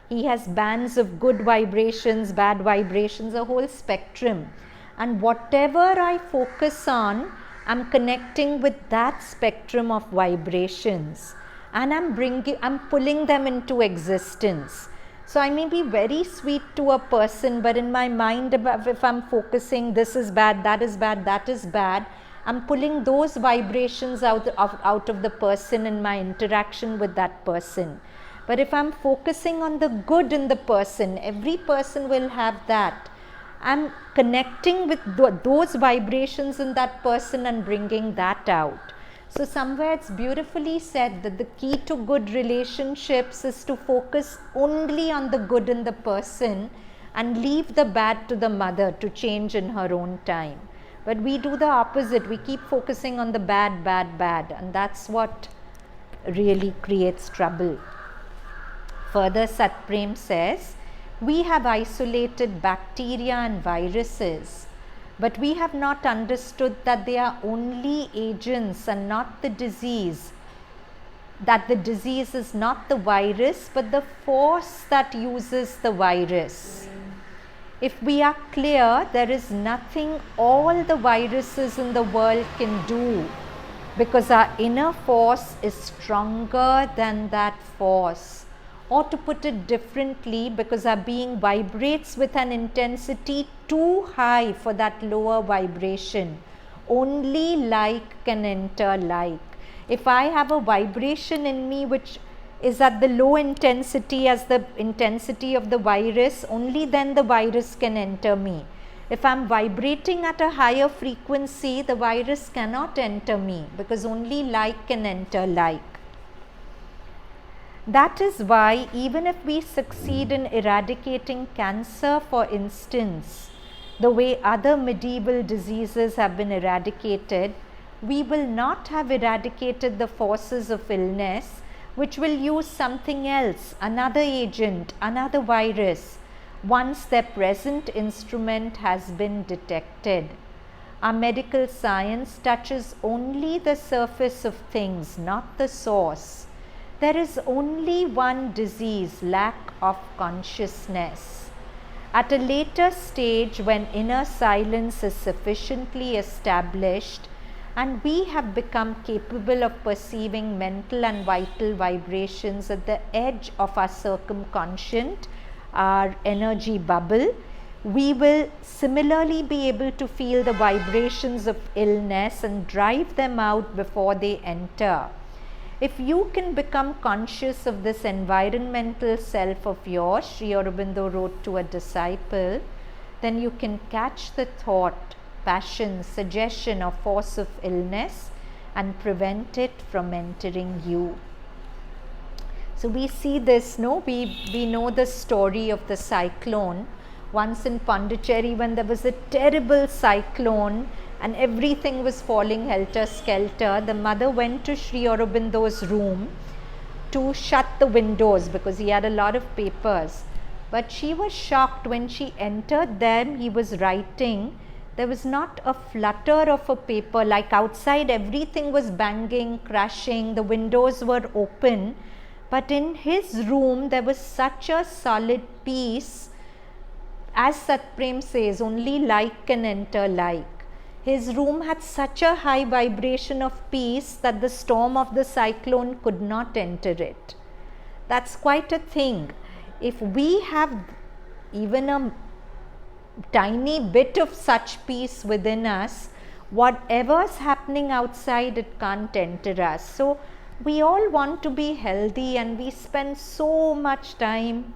He has bands of good vibrations, bad vibrations, a whole spectrum. And whatever I focus on, I'm connecting with that spectrum of vibrations. And I'm pulling them into existence. So I may be very sweet to a person, but in my mind, if I'm focusing, this is bad, that is bad, that is bad, I'm pulling those vibrations out of the person in my interaction with that person. But if I'm focusing on the good in the person, every person will have that. I'm connecting with those vibrations in that person and bringing that out. So somewhere it's beautifully said that the key to good relationships is to focus only on the good in the person and leave the bad to the mother to change in her own time. But we do the opposite. We keep focusing on the bad, bad, bad, and that's what really creates trouble. Further, Satprem says, we have isolated bacteria and viruses, but we have not understood that they are only agents and not the disease. That the disease is not the virus, but the force that uses the virus. If we are clear, there is nothing all the viruses in the world can do, because our inner force is stronger than that force. Or to put it differently, because our being vibrates with an intensity too high for that lower vibration. Only like can enter like. If I have a vibration in me which is at the low intensity as the intensity of the virus, only then the virus can enter me. If I'm vibrating at a higher frequency, the virus cannot enter me, because only like can enter like. That is why even if we succeed in eradicating cancer, for instance, the way other medieval diseases have been eradicated, we will not have eradicated the forces of illness, which will use something else, another agent, another virus, once their present instrument has been detected. Our medical science touches only the surface of things, not the source. There is only one disease, lack of consciousness. At a later stage, when inner silence is sufficiently established and we have become capable of perceiving mental and vital vibrations at the edge of our circumconscient, our energy bubble, we will similarly be able to feel the vibrations of illness and drive them out before they enter. If you can become conscious of this environmental self of yours, Sri Aurobindo wrote to a disciple, then you can catch the thought, passion, suggestion or force of illness and prevent it from entering you. So we see this, no? We know the story of the cyclone. Once in Pondicherry, when there was a terrible cyclone and everything was falling helter-skelter, the mother went to Sri Aurobindo's room to shut the windows because he had a lot of papers. But she was shocked when she entered them. He was writing. There was not a flutter of a paper. Like outside, everything was banging, crashing, the windows were open. But in his room, there was such a solid peace. As Satprem says, only like can enter like. His room had such a high vibration of peace that the storm of the cyclone could not enter it. That's quite a thing. If we have even a tiny bit of such peace within us, whatever's happening outside, it can't enter us. So we all want to be healthy and we spend so much time,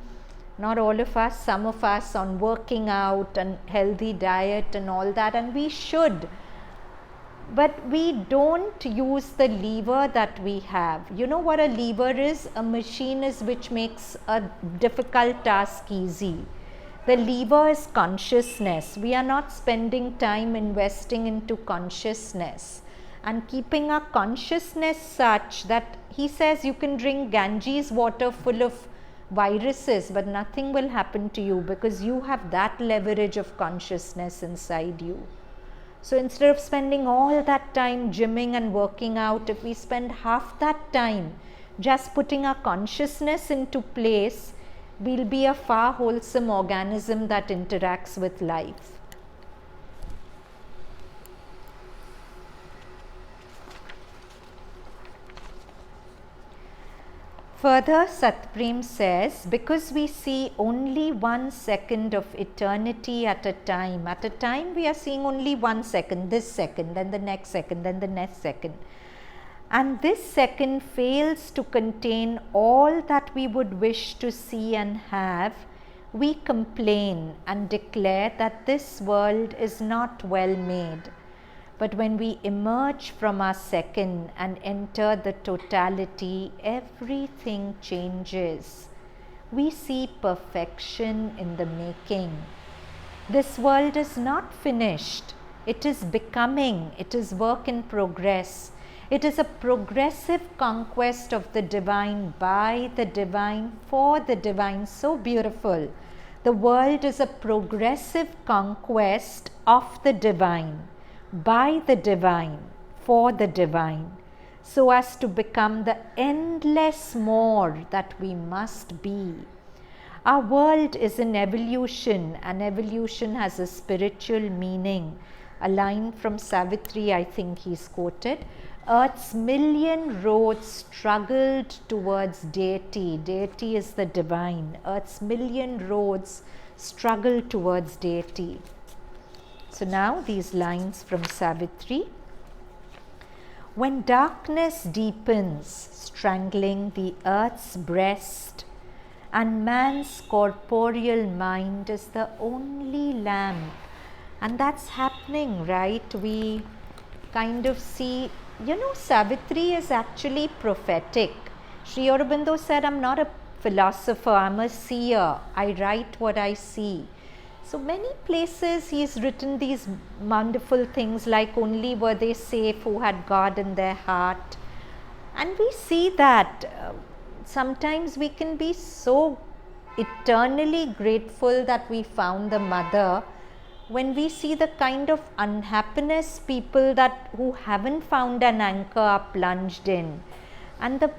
not all of us, some of us, on working out and healthy diet and all that, and we should. But we don't use the lever that we have. You know what a lever is? A machine is which makes a difficult task easy. The lever is consciousness. We are not spending time investing into consciousness and keeping our consciousness such that he says you can drink Ganges water full of viruses, but nothing will happen to you because you have that leverage of consciousness inside you. So instead of spending all that time gymming and working out, if we spend half that time just putting our consciousness into place, we'll be a far wholesome organism that interacts with life. Further, Satprem says, because we see only 1 second of eternity at a time we are seeing only 1 second, this second, then the next second, then the next second. And this second fails to contain all that we would wish to see and have, we complain and declare that this world is not well made. But when we emerge from our second and enter the totality, everything changes. We see perfection in the making. This world is not finished. It is becoming. It is work in progress. It is a progressive conquest of the divine, by the divine, for the divine. So beautiful. The world is a progressive conquest of the divine, by the divine, for the divine, so as to become the endless more that we must be. Our world is an evolution, and evolution has a spiritual meaning. A line from Savitri, I think he's quoted, Earth's million roads struggled towards deity. Deity is the divine. Earth's million roads struggle towards deity. So now these lines from Savitri. When darkness deepens, strangling the earth's breast, and man's corporeal mind is the only lamp, and that's happening, right? We kind of see, Savitri is actually prophetic. Sri Aurobindo said, I'm not a philosopher, I'm a seer. I write what I see. So many places he's written these wonderful things like only were they safe who had God in their heart. And we see that sometimes we can be so eternally grateful that we found the mother when we see the kind of unhappiness people who haven't found an anchor are plunged in. And the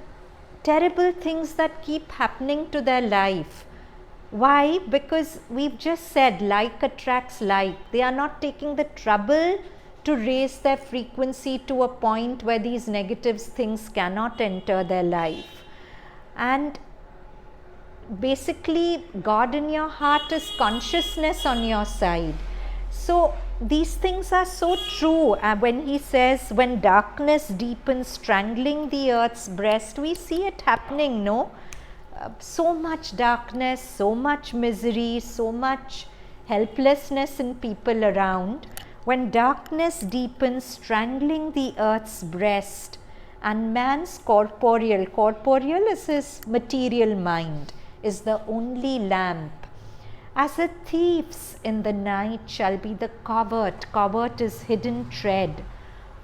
terrible things that keep happening to their life. Why? Because we've just said like attracts like. They are not taking the trouble to raise their frequency to a point where these negative things cannot enter their life. And basically, God in your heart is consciousness on your side. So these things are so true. When he says, when darkness deepens, strangling the earth's breast, we see it happening, no? So much darkness, so much misery, so much helplessness in people around. When darkness deepens, strangling the earth's breast, and man's corporeal is his material mind, is the only lamp. As a thief's in the night shall be the covert is hidden tread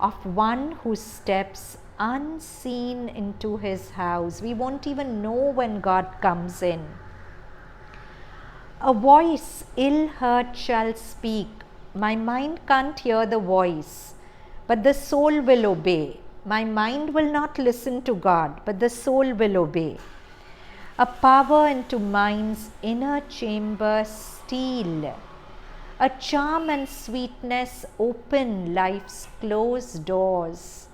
of one who steps unseen into his house. We won't even know when God comes in. A voice ill heard shall speak. My mind can't hear the voice, but the soul will obey. My mind will not listen to God, but the soul will obey. A power into mind's inner chamber steal. A charm and sweetness open life's closed doors.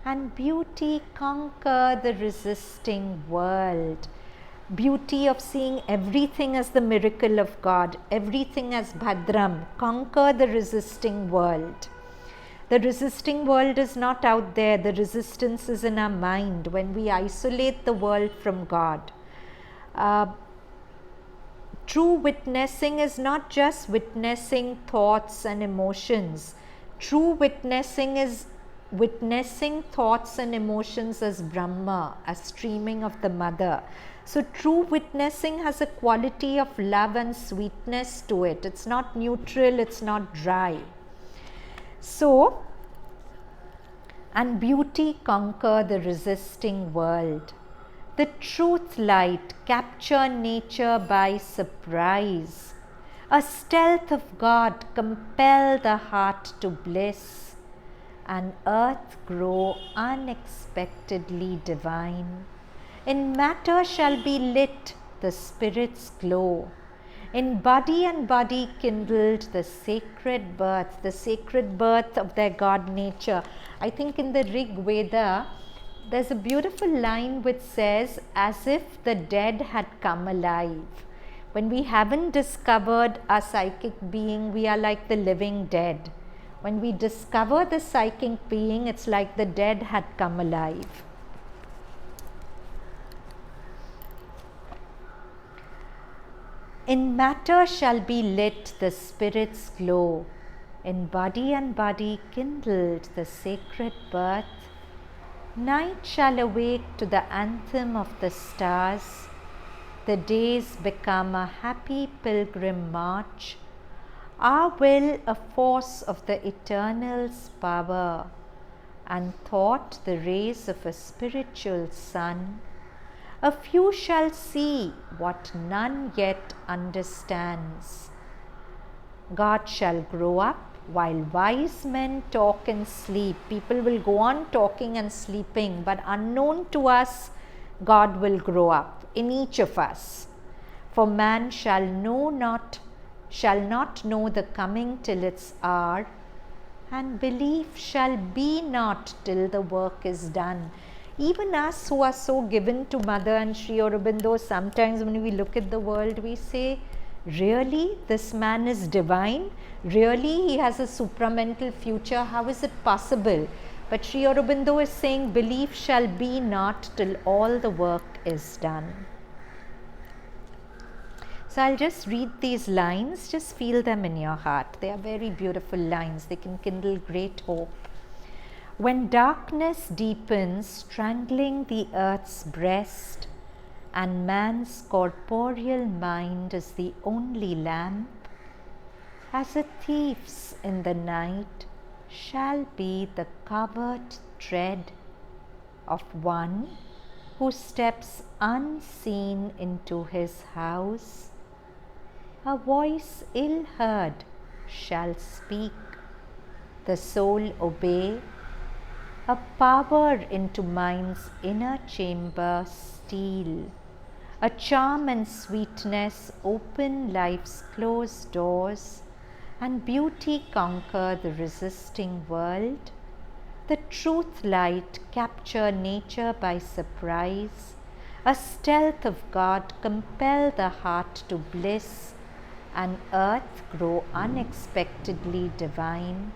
And beauty conquer the resisting world. Beauty of seeing everything as the miracle of God, everything as Bhadram, conquer the resisting world. The resisting world is not out there, the resistance is in our mind when we isolate the world from God. True witnessing is not just witnessing thoughts and emotions. True witnessing is witnessing thoughts and emotions as Brahma, as streaming of the mother. So true witnessing has a quality of love and sweetness to it. It's not neutral, it's not dry. So, and beauty conquer the resisting world. The truth light capture nature by surprise. A stealth of God compel the heart to bliss, and earth grow unexpectedly divine. In matter shall be lit the spirit's glow. In body and body kindled the sacred birth of their God nature. I think in the Rig Veda, there's a beautiful line which says, as if the dead had come alive. When we haven't discovered our psychic being, we are like the living dead. When we discover the psychic being, it's like the dead had come alive. In matter shall be lit the spirit's glow. In body and body kindled the sacred birth. Night shall awake to the anthem of the stars. The days become a happy pilgrim march. Our will a force of the eternal's power, and thought the rays of a spiritual sun. A few shall see what none yet understands. God shall grow up while wise men talk and sleep. People will go on talking and sleeping, but unknown to us, God will grow up in each of us. For man shall not know the coming till its hour, and belief shall be not till the work is done. Even us who are so given to Mother and Sri Aurobindo, sometimes when we look at the world, we say, really, this man is divine? Really, he has a supramental future? How is it possible? But Sri Aurobindo is saying, belief shall be not till all the work is done. So I'll just read these lines, just feel them in your heart. They are very beautiful lines. They can kindle great hope. When darkness deepens, strangling the earth's breast, and man's corporeal mind is the only lamp, as a thief's in the night shall be the covert tread of one who steps unseen into his house. A voice ill heard shall speak, the soul obey. a power into mind's inner chamber steal, a charm and sweetness open life's closed doors, and beauty conquer the resisting world. The truth light capture nature by surprise, a stealth of God compel the heart to bliss, and earth grow unexpectedly divine.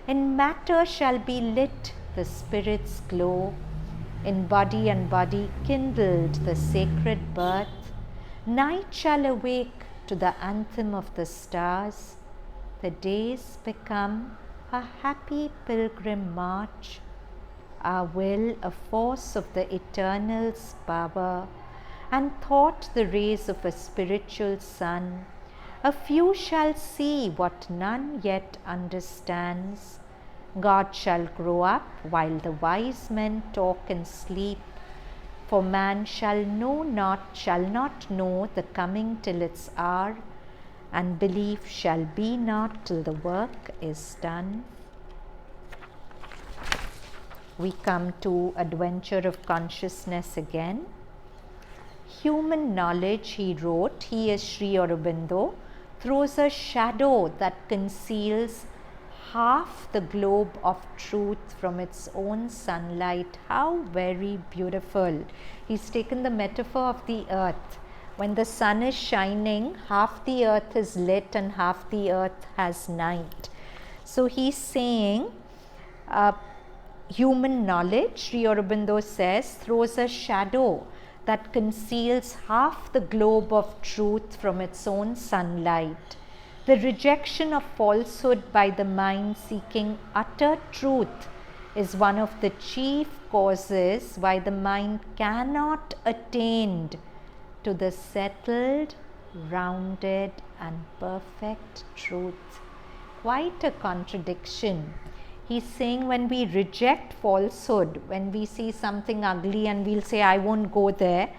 In matter shall be lit the spirit's glow, in body and body kindled the sacred birth. Night shall awake to the anthem of the stars, the days become a happy pilgrim march, our will a force of the eternal's power, and thought the rays of a spiritual sun. A few shall see what none yet understands. God shall grow up while the wise men talk and sleep, for man shall not know the coming till its hour, and belief shall be not till the work is done. We come to Adventure of Consciousness again. Human knowledge, he wrote, he is Sri Aurobindo, throws a shadow that conceals half the globe of truth from its own sunlight. How very beautiful. He's taken the metaphor of the earth. When the sun is shining, half the earth is lit and half the earth has night. So he's saying human knowledge, Sri Aurobindo says, throws a shadow that conceals half the globe of truth from its own sunlight. The rejection of falsehood by the mind seeking utter truth is one of the chief causes why the mind cannot attain to the settled, rounded and perfect truth. Quite a contradiction. He's saying when we reject falsehood, when we see something ugly and we'll say, I won't go there,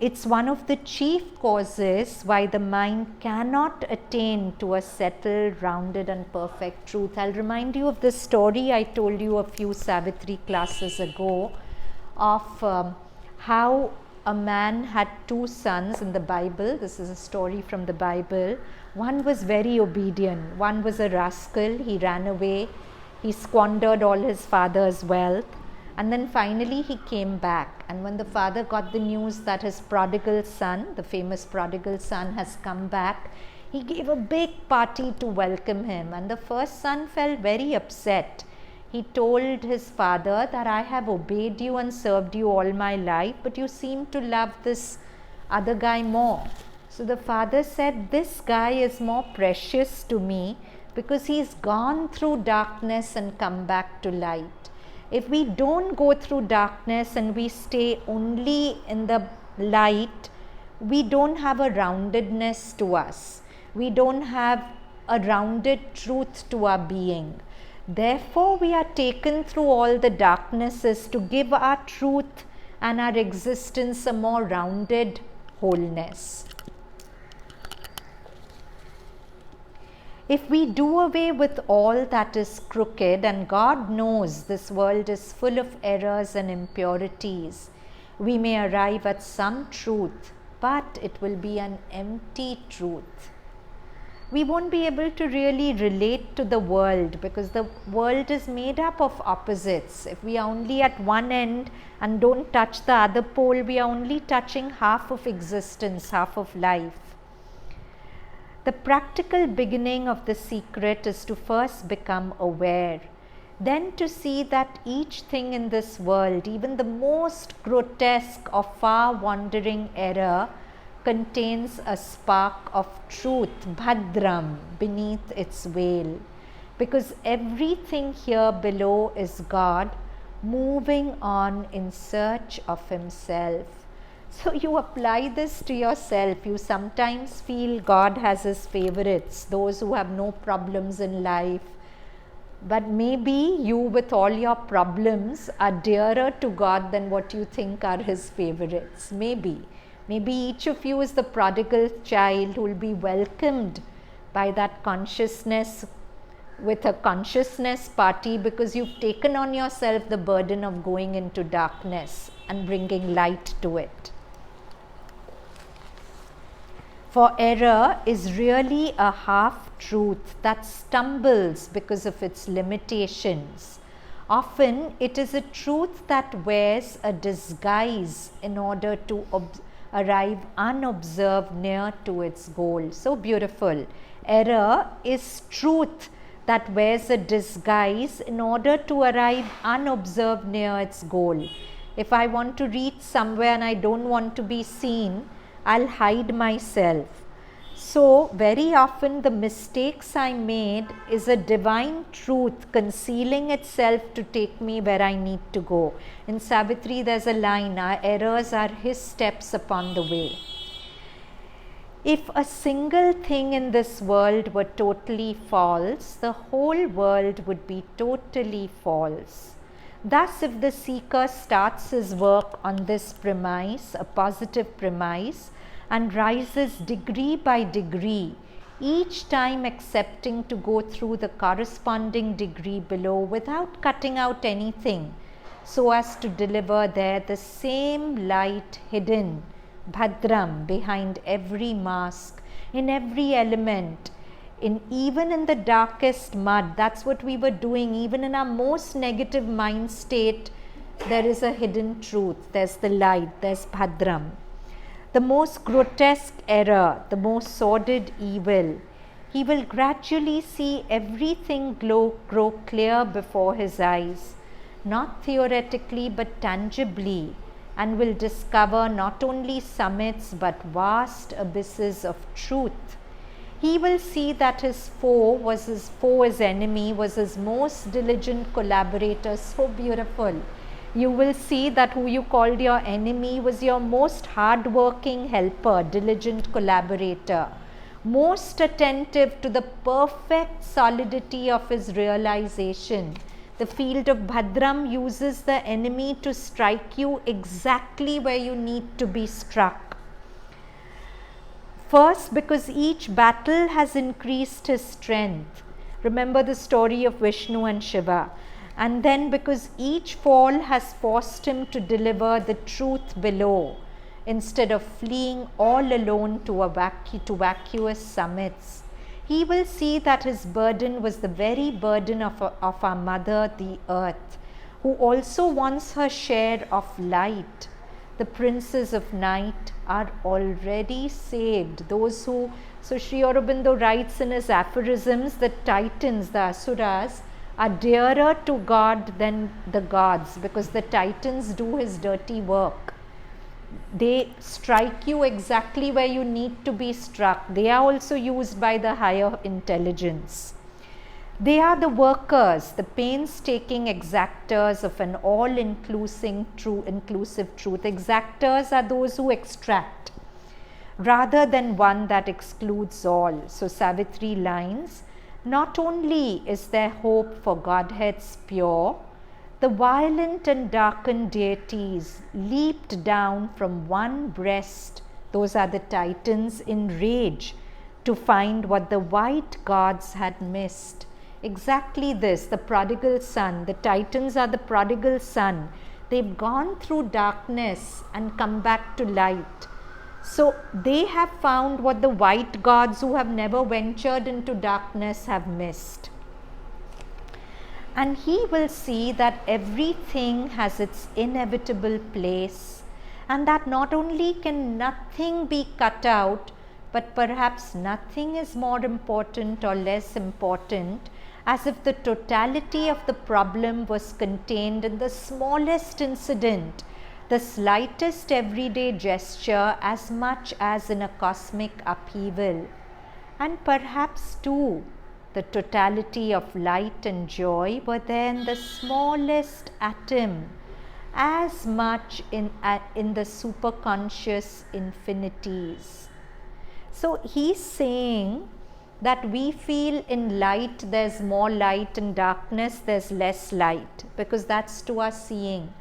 it's one of the chief causes why the mind cannot attain to a settled, rounded and perfect truth. I'll remind you of the story I told you a few Savitri classes ago of how a man had two sons in the Bible. This is a story from the Bible. One was very obedient, one was a rascal, he ran away, he squandered all his father's wealth, and then finally he came back. And when the father got the news that his prodigal son, the famous prodigal son, has come back, he gave a big party to welcome him, and the first son felt very upset. He told his father that I have obeyed you and served you all my life, but you seem to love this other guy more. So the father said, this guy is more precious to me because he's gone through darkness and come back to light. If we don't go through darkness and we stay only in the light, we don't have a roundedness to us. We don't have a rounded truth to our being. Therefore, we are taken through all the darknesses to give our truth and our existence a more rounded wholeness. If we do away with all that is crooked, and God knows this world is full of errors and impurities, we may arrive at some truth, but it will be an empty truth. We won't be able to really relate to the world because the world is made up of opposites. If we are only at one end and don't touch the other pole, we are only touching half of existence, half of life. The practical beginning of the secret is to first become aware, then to see that each thing in this world, even the most grotesque or far-wandering error, contains a spark of truth, Bhadram, beneath its veil. Because everything here below is God, moving on in search of Himself. So you apply this to yourself. You sometimes feel God has His favorites, those who have no problems in life. But maybe you, with all your problems, are dearer to God than what you think are His favorites. Maybe each of you is the prodigal child who will be welcomed by that consciousness with a consciousness party because you've taken on yourself the burden of going into darkness and bringing light to it. For error is really a half-truth that stumbles because of its limitations. Often it is a truth that wears a disguise in order to arrive unobserved near to its goal. So beautiful. Error is truth that wears a disguise in order to arrive unobserved near its goal. If I want to reach somewhere and I don't want to be seen, I'll hide myself. So very often the mistakes I made is a divine truth concealing itself to take me where I need to go. In Savitri there's a line, our errors are his steps upon the way. If a single thing in this world were totally false, the whole world would be totally false. Thus, if the seeker starts his work on this premise, a positive premise, and rises degree by degree, each time accepting to go through the corresponding degree below without cutting out anything, so as to deliver there the same light hidden, Bhadram, behind every mask, in every element, even in the darkest mud. That's what we were doing. Even in our most negative mind state, there is a hidden truth. There's the light, there's Bhadram. The most grotesque error, the most sordid evil, he will gradually see everything grow clear before his eyes, not theoretically but tangibly, and will discover not only summits but vast abysses of truth. He will see that his his enemy was his most diligent collaborator. So beautiful. You will see that who you called your enemy was your most hard-working helper, diligent collaborator, most attentive to the perfect solidity of his realization. The field of Bhadram uses the enemy to strike you exactly where you need to be struck. First, because each battle has increased his strength. Remember the story of Vishnu and Shiva. And then because each fall has forced him to deliver the truth below, instead of fleeing all alone to vacuous summits. He will see that his burden was the very burden of our mother, the earth, who also wants her share of light. The princes of night are already saved. Those who, so Sri Aurobindo writes in his aphorisms, the titans, the asuras, are dearer to God than the gods, because the titans do his dirty work. They strike you exactly where you need to be struck. They are also used by the higher intelligence. They are the workers, the painstaking exactors of an all-inclusive truth. Exactors are those who extract, rather than one that excludes all. So Savitri lines, not only is there hope for Godhead's pure, the violent and darkened deities leaped down from one breast, those are the titans, in rage to find what the white gods had missed. Exactly this, the prodigal son. The titans are the prodigal son. They've gone through darkness and come back to light. So they have found what the white gods who have never ventured into darkness have missed. And he will see that everything has its inevitable place, and that not only can nothing be cut out, but perhaps nothing is more important or less important, as if the totality of the problem was contained in the smallest incident, the slightest everyday gesture, as much as in a cosmic upheaval. And perhaps too, the totality of light and joy were there in the smallest atom, as much in the superconscious infinities. So he's saying that we feel in light there's more light, in darkness there's less light, because that's to our seeing.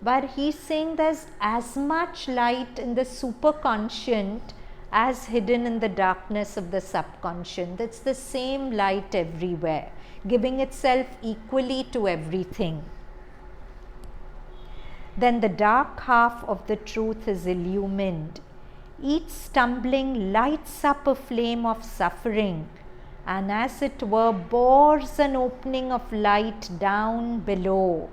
But he's saying there's as much light in the superconscient as hidden in the darkness of the subconscious. It's the same light everywhere, giving itself equally to everything. Then the dark half of the truth is illumined. Each stumbling lights up a flame of suffering, and as it were bores an opening of light down below.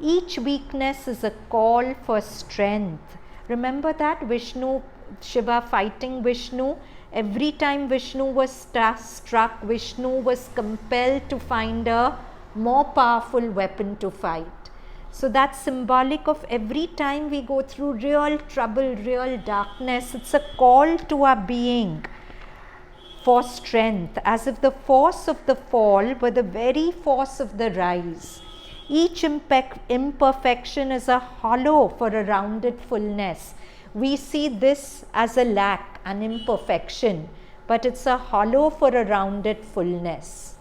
Each weakness is a call for strength. Remember that Vishnu, Shiva fighting Vishnu? Every time Vishnu was struck, Vishnu was compelled to find a more powerful weapon to fight. So that's symbolic of every time we go through real trouble, real darkness, it's a call to our being for strength, as if the force of the fall were the very force of the rise. Each imperfection is a hollow for a rounded fullness. We see this as a lack, an imperfection, but it's a hollow for a rounded fullness.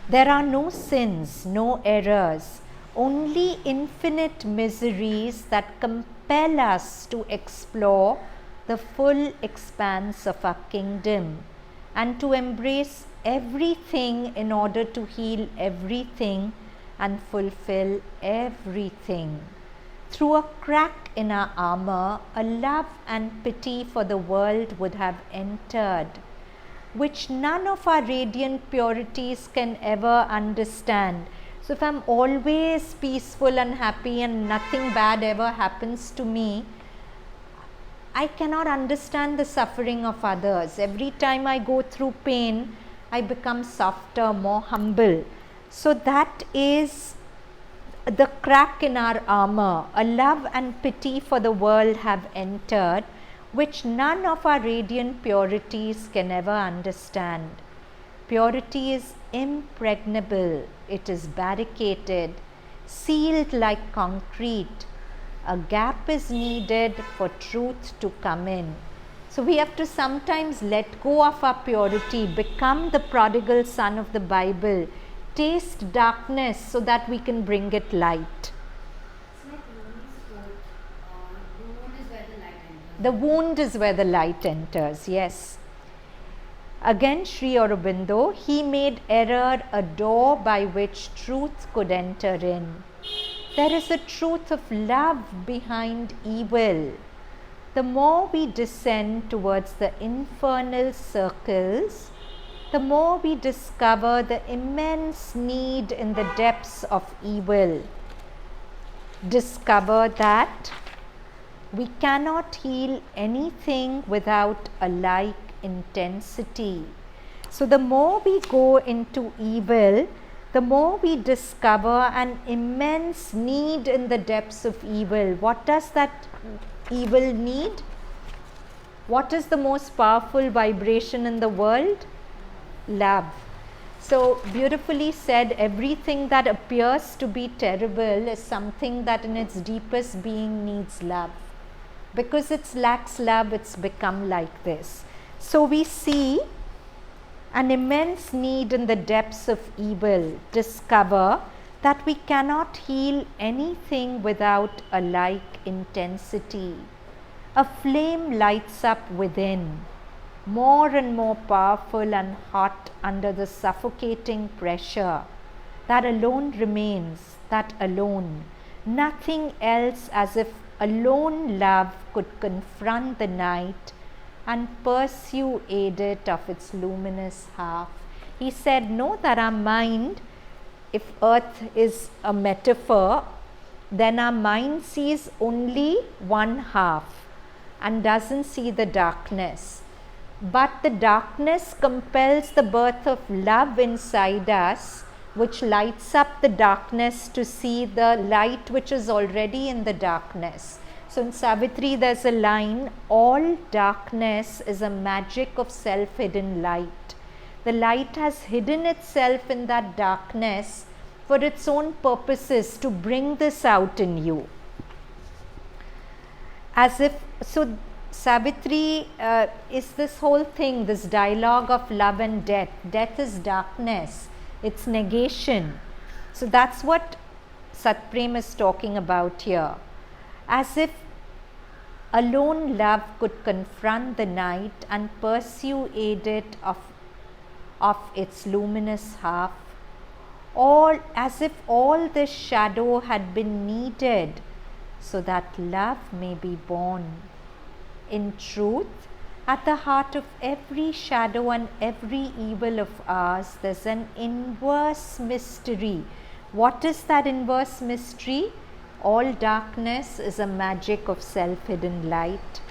There are no sins, no errors, only infinite miseries that compel us to explore the full expanse of our kingdom and to embrace everything in order to heal everything and fulfill everything. Through a crack in our armor, a love and pity for the world would have entered, which none of our radiant purities can ever understand. So if I'm always peaceful and happy and nothing bad ever happens to me, I cannot understand the suffering of others. Every time I go through pain, I become softer, more humble. So that is the crack in our armor. A love and pity for the world have entered, which none of our radiant purities can ever understand. Purity is impregnable, it is barricaded, sealed like concrete. A gap is needed for truth to come in. So we have to sometimes let go of our purity, become the prodigal son of the Bible, taste darkness so that we can bring it light. The wound is where the light enters, yes. Again, Sri Aurobindo, he made error a door by which truth could enter in. There is a truth of love behind evil. The more we descend towards the infernal circles, the more we discover the immense need in the depths of evil. Discover that we cannot heal anything without a like intensity. So the more we go into evil, the more we discover an immense need in the depths of evil. What does that evil need? What is the most powerful vibration in the world? Love. So beautifully said, everything that appears to be terrible is something that in its deepest being needs love. Because it lacks love, it's become like this. So we see an immense need in the depths of evil. Discover that we cannot heal anything without a like intensity. A flame lights up within, more and more powerful and hot under the suffocating pressure. That alone remains, that alone. Nothing else, as if alone love could confront the night and persuade it of its luminous half. He said, know that our mind, if earth is a metaphor, then our mind sees only one half and doesn't see the darkness. But the darkness compels the birth of love inside us, which lights up the darkness to see the light which is already in the darkness. So in Savitri there's a line, all darkness is a magic of self-hidden light. The light has hidden itself in that darkness for its own purposes, to bring this out in you. As if, so Savitri is this whole thing, this dialogue of love and death. Death is darkness, it's negation. So that's what Satprem is talking about here. As if Alone love could confront the night and persuade it of its luminous half, all as if all this shadow had been needed so that love may be born. In truth, at the heart of every shadow and every evil of ours, there's an inverse mystery. What is that inverse mystery? All darkness is a magic of self-hidden light.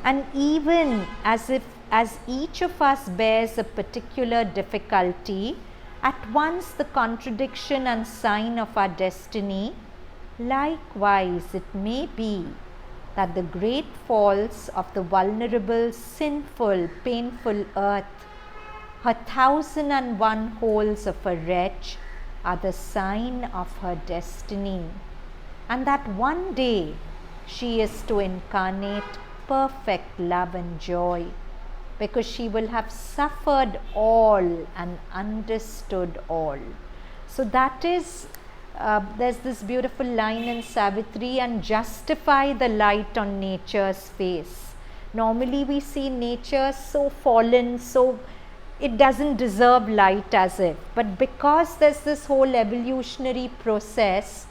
And even as each of us bears a particular difficulty, at once the contradiction and sign of our destiny, likewise it may be that the great faults of the vulnerable, sinful, painful earth, her 1,001 holes of a wretch, are the sign of her destiny, and that one day she is to incarnate perfect love and joy, because she will have suffered all and understood all. So that is, there's this beautiful line in Savitri, and justify the light on nature's face. Normally we see nature so fallen, so it doesn't deserve light as if, but because there's this whole evolutionary process,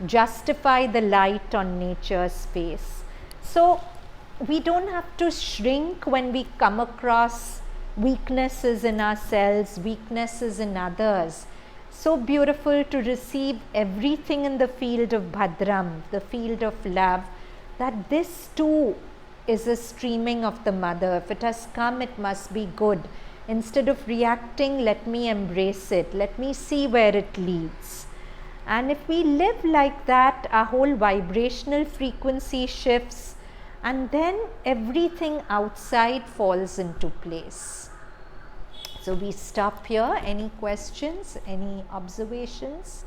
justify the light on nature's face. So we don't have to shrink when we come across weaknesses in ourselves, weaknesses in others. So beautiful to receive everything in the field of Bhadram, the field of love, that this too is a streaming of the mother. If it has come, it must be good. Instead of reacting, let me embrace it. Let me see where it leads. And if we live like that, our whole vibrational frequency shifts, and then everything outside falls into place. So we stop here. Any questions? Any observations?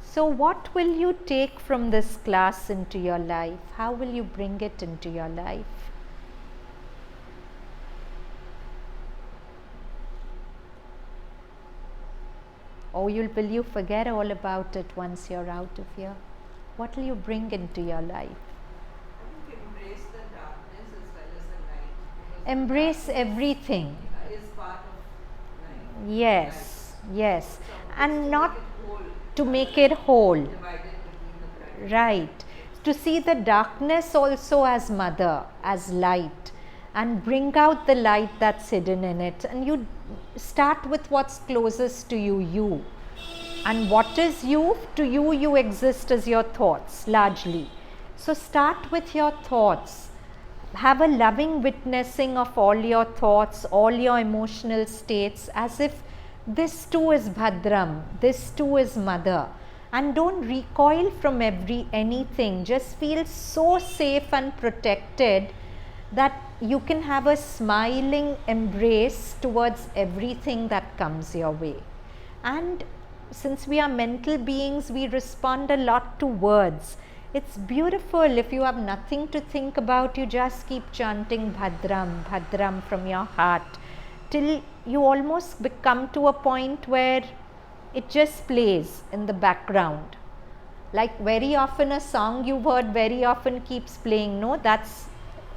So what will you take from this class into your life? How will you bring it into your life? Or will you forget all about it once you're out of here? What will you bring into your life? I think embrace the darkness as well as the light. Because Embrace everything. is part of light. Yes, yes. So And it's not to make to make it whole, it whole. divided between the bright. Right. To see the darkness also as mother, as light, and bring out the light that's hidden in it. And you start with what's closest to you, you. And what is you? To you, you exist as your thoughts, largely. So start with your thoughts. Have a loving witnessing of all your thoughts, all your emotional states, as if this too is Bhadram, this too is mother. And don't recoil from anything. Just feel so safe and protected that you can have a smiling embrace towards everything that comes your way. And since we are mental beings, we respond a lot to words. It's beautiful. If you have nothing to think about, you just keep chanting Bhadram, Bhadram from your heart, till you almost come to a point where it just plays in the background. Like very often a song you've heard very often keeps playing. No, that's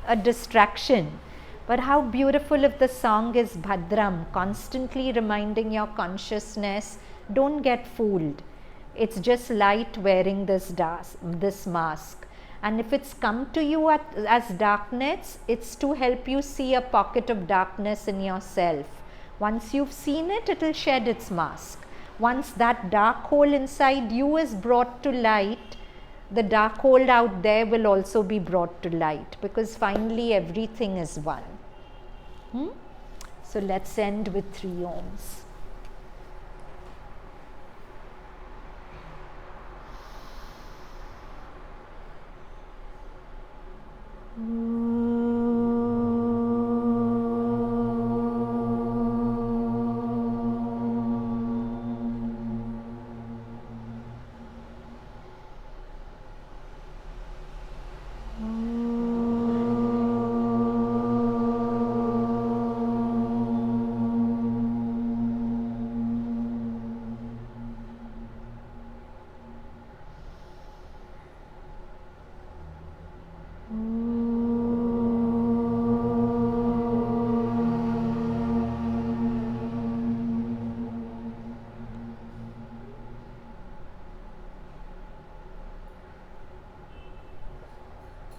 a distraction. But how beautiful if the song is Bhadram, constantly reminding your consciousness, don't get fooled. It's just light wearing this mask. And if it's come to you as darkness, it's to help you see a pocket of darkness in yourself. Once you've seen it, it will shed its mask. Once that dark hole inside you is brought to light, the dark hole out there will also be brought to light, because finally everything is one. So let's end with 3 ohms. Mm.